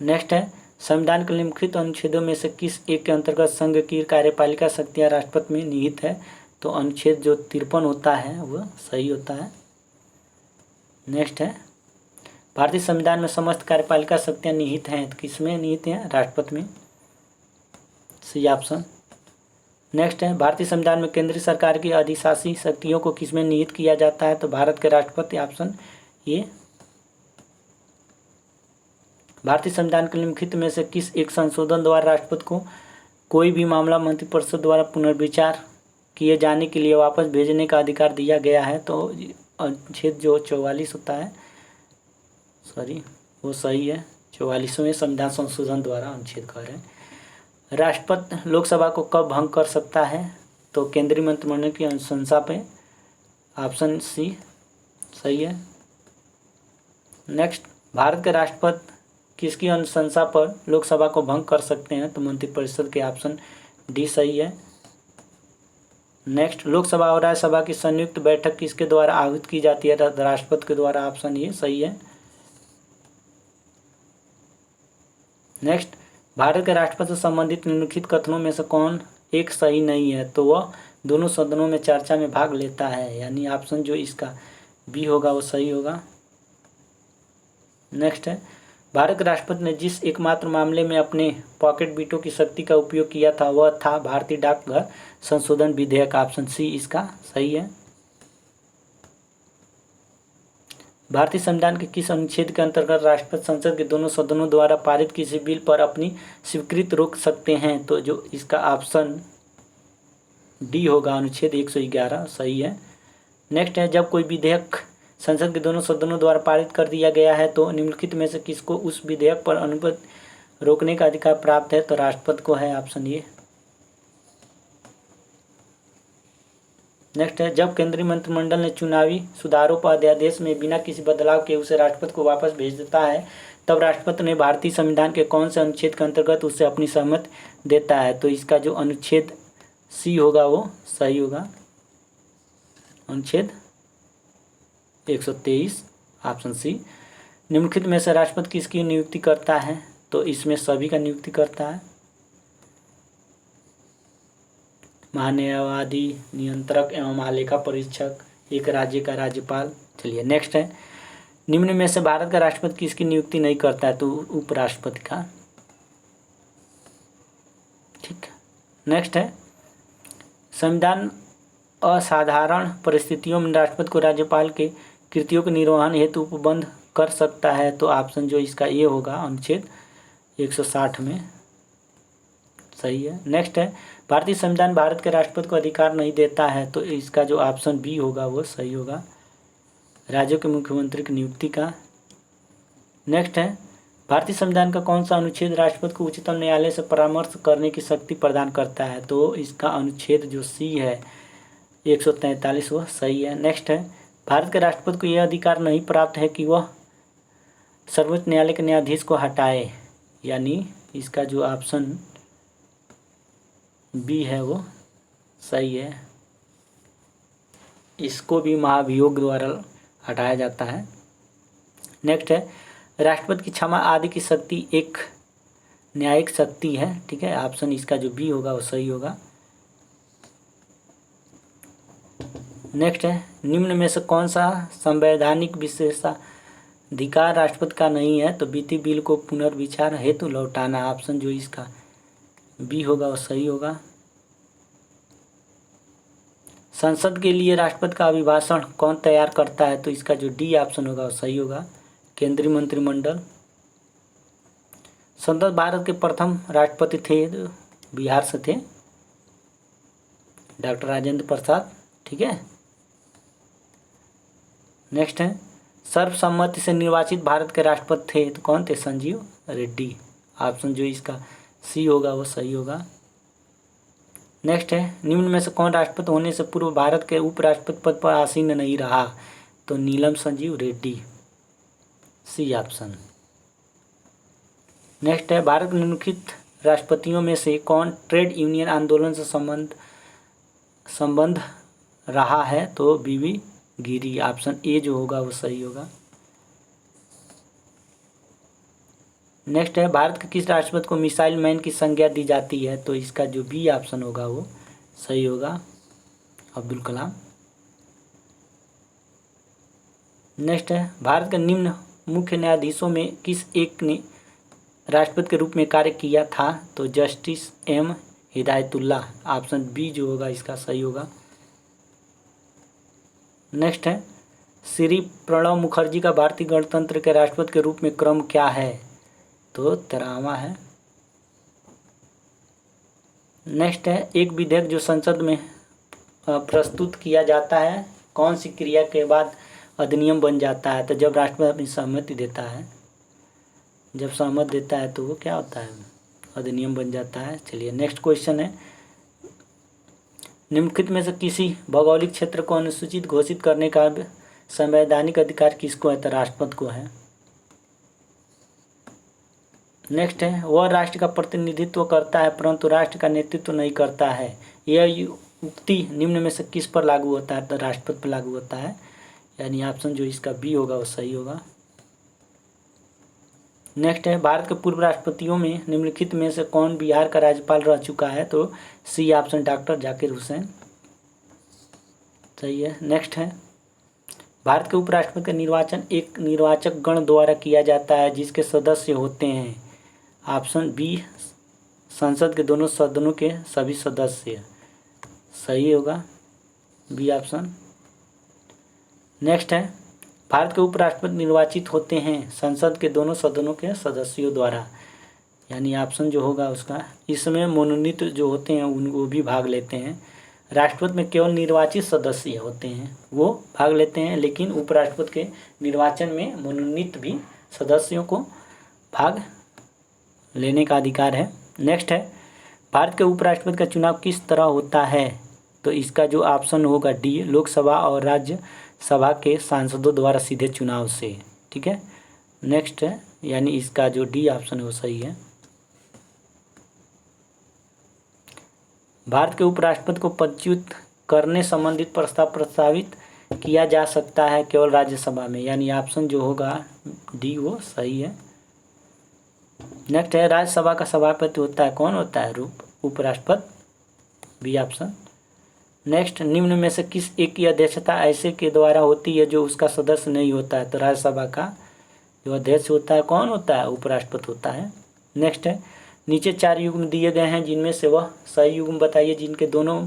A: नेक्स्ट है संविधान के निम्नलिखित अनुच्छेदों में से किस एक के अंतर्गत संघ की कार्यपालिका शक्तियाँ राष्ट्रपति में निहित है, तो अनुच्छेद जो 53 होता है वह सही होता है। नेक्स्ट है भारतीय संविधान में समस्त कार्यपालिका शक्तियाँ निहित हैं, तो किस में निहित हैं, राष्ट्रपति में, सी ऑप्शन। नेक्स्ट है भारतीय संविधान में केंद्रीय सरकार की अधिशासी शक्तियों को किस में निहित किया जाता है, तो भारत के राष्ट्रपति, ऑप्शन ये। भारतीय संविधान के निम्नलिखित में से किस एक संशोधन द्वारा राष्ट्रपति को कोई भी मामला मंत्रिपरिषद द्वारा पुनर्विचार किए जाने के लिए वापस भेजने का अधिकार दिया गया है, तो अनुच्छेद जो 44 होता है, सॉरी वो सही है, 44वें संविधान संशोधन द्वारा अनुच्छेद कह रहे हैं। राष्ट्रपति लोकसभा को कब भंग कर सकता है, तो केंद्रीय मंत्रिमंडल की अनुशंसा पे, ऑप्शन सी सही है। नेक्स्ट भारत के राष्ट्रपति किसकी अनुशंसा पर लोकसभा को भंग कर सकते हैं, तो मंत्रिपरिषद के, ऑप्शन डी सही है। नेक्स्ट लोकसभा और राज्यसभा की संयुक्त बैठक किसके द्वारा आहूत की जाती है, राष्ट्रपति के द्वारा, ऑप्शन ये सही है। नेक्स्ट भारत के राष्ट्रपति से संबंधित निम्नलिखित कथनों में से कौन एक सही नहीं है, तो वह दोनों सदनों में चर्चा में भाग लेता है, यानी ऑप्शन जो इसका बी होगा वो सही होगा। नेक्स्ट है भारत के राष्ट्रपति ने जिस एकमात्र मामले में अपने पॉकेट बीटों की शक्ति का उपयोग किया था वह था भारतीय डाकघर संशोधन विधेयक, ऑप्शन सी इसका सही है। भारतीय संविधान के किस अनुच्छेद के अंतर्गत राष्ट्रपति संसद के दोनों सदनों द्वारा पारित किसी बिल पर अपनी स्वीकृति रोक सकते हैं, तो जो इसका ऑप्शन डी होगा, अनुच्छेद 111 सही है। नेक्स्ट है जब कोई विधेयक संसद के दोनों सदनों द्वारा पारित कर दिया गया है तो निम्नलिखित में से किसको उस विधेयक पर अनुमति रोकने का अधिकार प्राप्त है, तो राष्ट्रपति को है, ऑप्शन ये। नेक्स्ट है जब केंद्रीय मंत्रिमंडल ने चुनावी सुधारों पर अध्यादेश में बिना किसी बदलाव के उसे राष्ट्रपति को वापस भेज देता है तब राष्ट्रपति ने भारतीय संविधान के कौन से अनुच्छेद के अंतर्गत उसे अपनी सहमति देता है, तो इसका जो अनुच्छेद सी होगा वो सही होगा। अनुच्छेद 123 ऑप्शन सी। निम्नलिखित में से राष्ट्रपति किसकी नियुक्ति करता है? तो इसमें सभी का नियुक्ति करता है, महान्यायवादी, नियंत्रक एवं आलेखा परीक्षक, एक राज्य का राज्यपाल। चलिए नेक्स्ट है, निम्न में से भारत का राष्ट्रपति किसकी नियुक्ति नहीं करता है? तो उपराष्ट्रपति का। ठीक, नेक्स्ट है, संविधान असाधारण परिस्थितियों में राष्ट्रपति को राज्यपाल के कृतियों के निर्वहन हेतु उपबंध कर सकता है? तो ऑप्शन जो इसका ये होगा अनुच्छेद 160 में सही है। नेक्स्ट है, भारतीय संविधान भारत के राष्ट्रपति को अधिकार नहीं देता है? तो इसका जो ऑप्शन बी होगा वो सही होगा, राज्यों के मुख्यमंत्री की नियुक्ति का। नेक्स्ट है, भारतीय संविधान का कौन सा अनुच्छेद राष्ट्रपति को उच्चतम न्यायालय से परामर्श करने की शक्ति प्रदान करता है? तो इसका अनुच्छेद जो सी है 143 वह सही है। नेक्स्ट है, भारत के राष्ट्रपति को यह अधिकार नहीं प्राप्त है कि वह सर्वोच्च न्यायालय के न्यायाधीश को हटाए, यानी इसका जो ऑप्शन बी है वो सही है, इसको भी महाभियोग द्वारा हटाया जाता है। नेक्स्ट है, राष्ट्रपति की क्षमा आदि की शक्ति एक न्यायिक शक्ति है। ठीक है, ऑप्शन इसका जो बी होगा वो सही होगा। नेक्स्ट है, निम्न में से कौन सा संवैधानिक विशेषाधिकार राष्ट्रपति का नहीं है? तो वित्तीय बिल को पुनर्विचार हेतु लौटाना, ऑप्शन जो इसका बी होगा वो सही होगा। संसद के लिए राष्ट्रपति का अभिभाषण कौन तैयार करता है? तो इसका जो डी ऑप्शन होगा वो सही होगा, केंद्रीय मंत्रिमंडल। संसद भारत के प्रथम राष्ट्रपति थे, बिहार से थे, डॉक्टर राजेंद्र प्रसाद। ठीक है, नेक्स्ट है, सर्वसम्मति से निर्वाचित भारत के राष्ट्रपति थे तो कौन थे? संजीव रेड्डी, ऑप्शन जो इसका सी होगा वो सही होगा। नेक्स्ट है, निम्न में से कौन राष्ट्रपति होने से पूर्व भारत के उपराष्ट्रपति पद पर आसीन नहीं रहा? तो Neelam Sanjiva Reddy, C option. Next है, भारत के निम्नलिखित राष्ट्रपतियों में से कौन ट्रेड यूनियन आंदोलन से संबंध रहा है? तो बीवी गिरी, ऑप्शन ए जो होगा वो सही होगा। नेक्स्ट है, भारत के किस राष्ट्रपति को मिसाइल मैन की संज्ञा दी जाती है? तो इसका जो बी ऑप्शन होगा वो सही होगा, अब्दुल कलाम। नेक्स्ट है, भारत के निम्न मुख्य न्यायाधीशों में किस एक ने राष्ट्रपति के रूप में कार्य किया था? तो justice M Hidayatullah, option B जो होगा इसका सही होगा। नेक्स्ट है, श्री प्रणब मुखर्जी का भारतीय गणतंत्र के राष्ट्रपति के रूप में क्रम क्या है? तो 13वां है। नेक्स्ट है, एक विधेयक जो संसद में प्रस्तुत किया जाता है कौन सी क्रिया के बाद अधिनियम बन जाता है? तो जब राष्ट्रपति अपनी सहमति देता है, जब सहमत देता है तो वो क्या होता है? अधिनियम बन जाता है। चलिए नेक्स्ट क्वेश्चन है, निम्नलिखित में से किसी भौगोलिक क्षेत्र को अनुसूचित घोषित करने का संवैधानिक अधिकार किसको है? तो राष्ट्रपति को है। नेक्स्ट है, वह राष्ट्र का प्रतिनिधित्व करता है परंतु राष्ट्र का नेतृत्व नहीं करता है। यह उक्ति निम्न में से किस पर लागू होता है? तो राष्ट्रपति पर लागू होता है, यानी ऑप्शन जो इसका बी होगा वो सही होगा। नेक्स्ट है, भारत के पूर्व राष्ट्रपतियों में निम्नलिखित में से कौन बिहार का राज्यपाल रह चुका है? तो C option doctor Zakir Hussain सही है। नेक्स्ट है, भारत के उपराष्ट्रपति का निर्वाचन एक निर्वाचक गण द्वारा किया जाता है जिसके सदस्य होते हैं, ऑप्शन बी संसद के दोनों सदनों के सभी सदस्य सही होगा, बी ऑप्शन। नेक्स्ट है, भारत के उपराष्ट्रपति निर्वाचित होते हैं संसद के दोनों सदनों के सदस्यों द्वारा, यानी ऑप्शन जो होगा उसका, इसमें मनोनीत जो होते हैं उन वो भी भाग लेते हैं। राष्ट्रपति में केवल निर्वाचित सदस्य होते हैं वो भाग लेते हैं, लेकिन उपराष्ट्रपति के निर्वाचन में मनोनीत भी सदस्यों को भाग लेने का अधिकार है। नेक्स्ट है, भारत के उपराष्ट्रपति का चुनाव किस तरह होता है? तो इसका जो ऑप्शन होगा डी, लोकसभा और राज्यसभा के सांसदों द्वारा सीधे चुनाव से। ठीक है, नेक्स्ट है, यानी इसका जो डी ऑप्शन है वो सही है। भारत के उपराष्ट्रपति को पदच्युत करने संबंधित प्रस्ताव प्रस्तावित किया जा सकता है केवल राज्यसभा में, यानी ऑप्शन जो होगा डी वो सही है। नेक्स्ट है राज्यसभा का सभापति होता है, कौन होता है? उपराष्ट्रपति, बी ऑप्शन। नेक्स्ट, निम्न में से किस एक की अध्यक्षता ऐसे के द्वारा होती है जो उसका सदस्य नहीं होता है? तो राज्यसभा का जो अध्यक्ष होता है कौन होता है? उपराष्ट्रपति होता है। नेक्स्ट है, नीचे 4 युग्म दिए गए हैं जिनमें से वह सही युग्म बताइए जिनके दोनों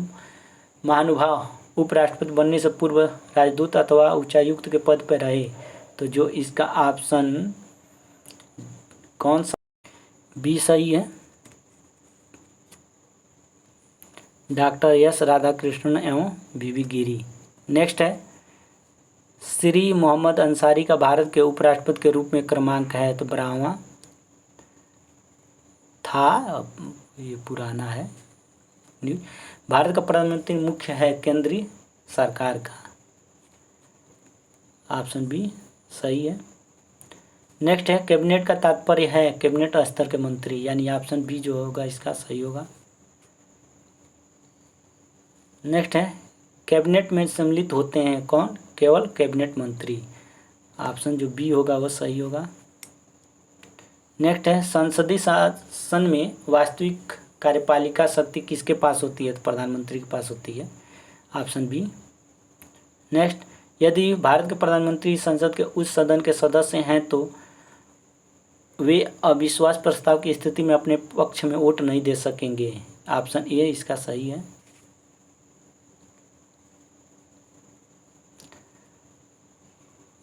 A: महानुभाव उपराष्ट्रपति बनने से पूर्व राजदूत अथवा उच्चायुक्त के पद पर रहे। तो जो इसका ऑप्शन कौन सा? बी सही है, डॉक्टर एस राधाकृष्णन एवं वी गिरी। नेक्स्ट है, श्री मोहम्मद अंसारी का भारत के उपराष्ट्रपति के रूप में क्रमांक है? तो 12वां था, ये पुराना है। भारत का प्रधानमंत्री मुख्य है केंद्रीय सरकार का, ऑप्शन बी सही है। नेक्स्ट है, कैबिनेट का तात्पर्य है कैबिनेट स्तर के मंत्री, यानी ऑप्शन बी जो होगा इसका सही होगा। नेक्स्ट है, कैबिनेट में सम्मिलित होते हैं कौन? केवल कैबिनेट मंत्री, ऑप्शन जो बी होगा वो सही होगा। नेक्स्ट है, संसदीय शासन में वास्तविक कार्यपालिका शक्ति किसके पास होती है? तो प्रधानमंत्री के पास होती है, ऑप्शन बी। नेक्स्ट, यदि भारत के प्रधानमंत्री संसद के उच्च सदन के सदस्य हैं तो वे अविश्वास प्रस्ताव की स्थिति में अपने पक्ष में वोट नहीं दे सकेंगे, ऑप्शन ए इसका सही है।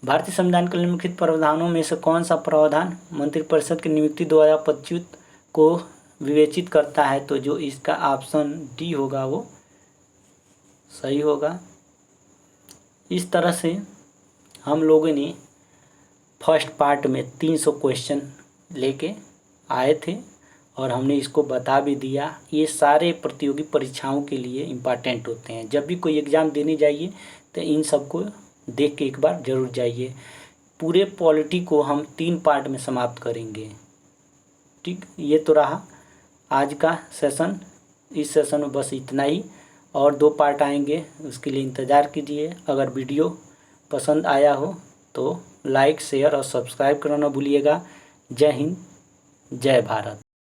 A: भारतीय संविधान के निम्नलिखित प्रावधानों में से कौन सा प्रावधान मंत्रिपरिषद की नियुक्ति द्वारा पदच्युत को विवेचित करता है? तो जो इसका ऑप्शन डी होगा वो सही होगा। इस तरह से हम लोगों ने फर्स्ट पार्ट में 300 क्वेश्चन लेके आए थे और हमने इसको बता भी दिया। ये सारे प्रतियोगी परीक्षाओं के लिए इम्पॉर्टेंट होते हैं। जब भी कोई एग्ज़ाम देने जाइए तो इन सबको देख के एक बार ज़रूर जाइए। पूरे पॉलिटी को हम 3 पार्ट में समाप्त करेंगे। ठीक, ये तो रहा आज का सेशन। इस सेशन में बस इतना ही, और 2 पार्ट आएंगे, उसके लिए इंतज़ार कीजिए। अगर वीडियो पसंद आया हो तो लाइक, शेयर और सब्सक्राइब करना ना भूलिएगा। जय हिंद, जय भारत।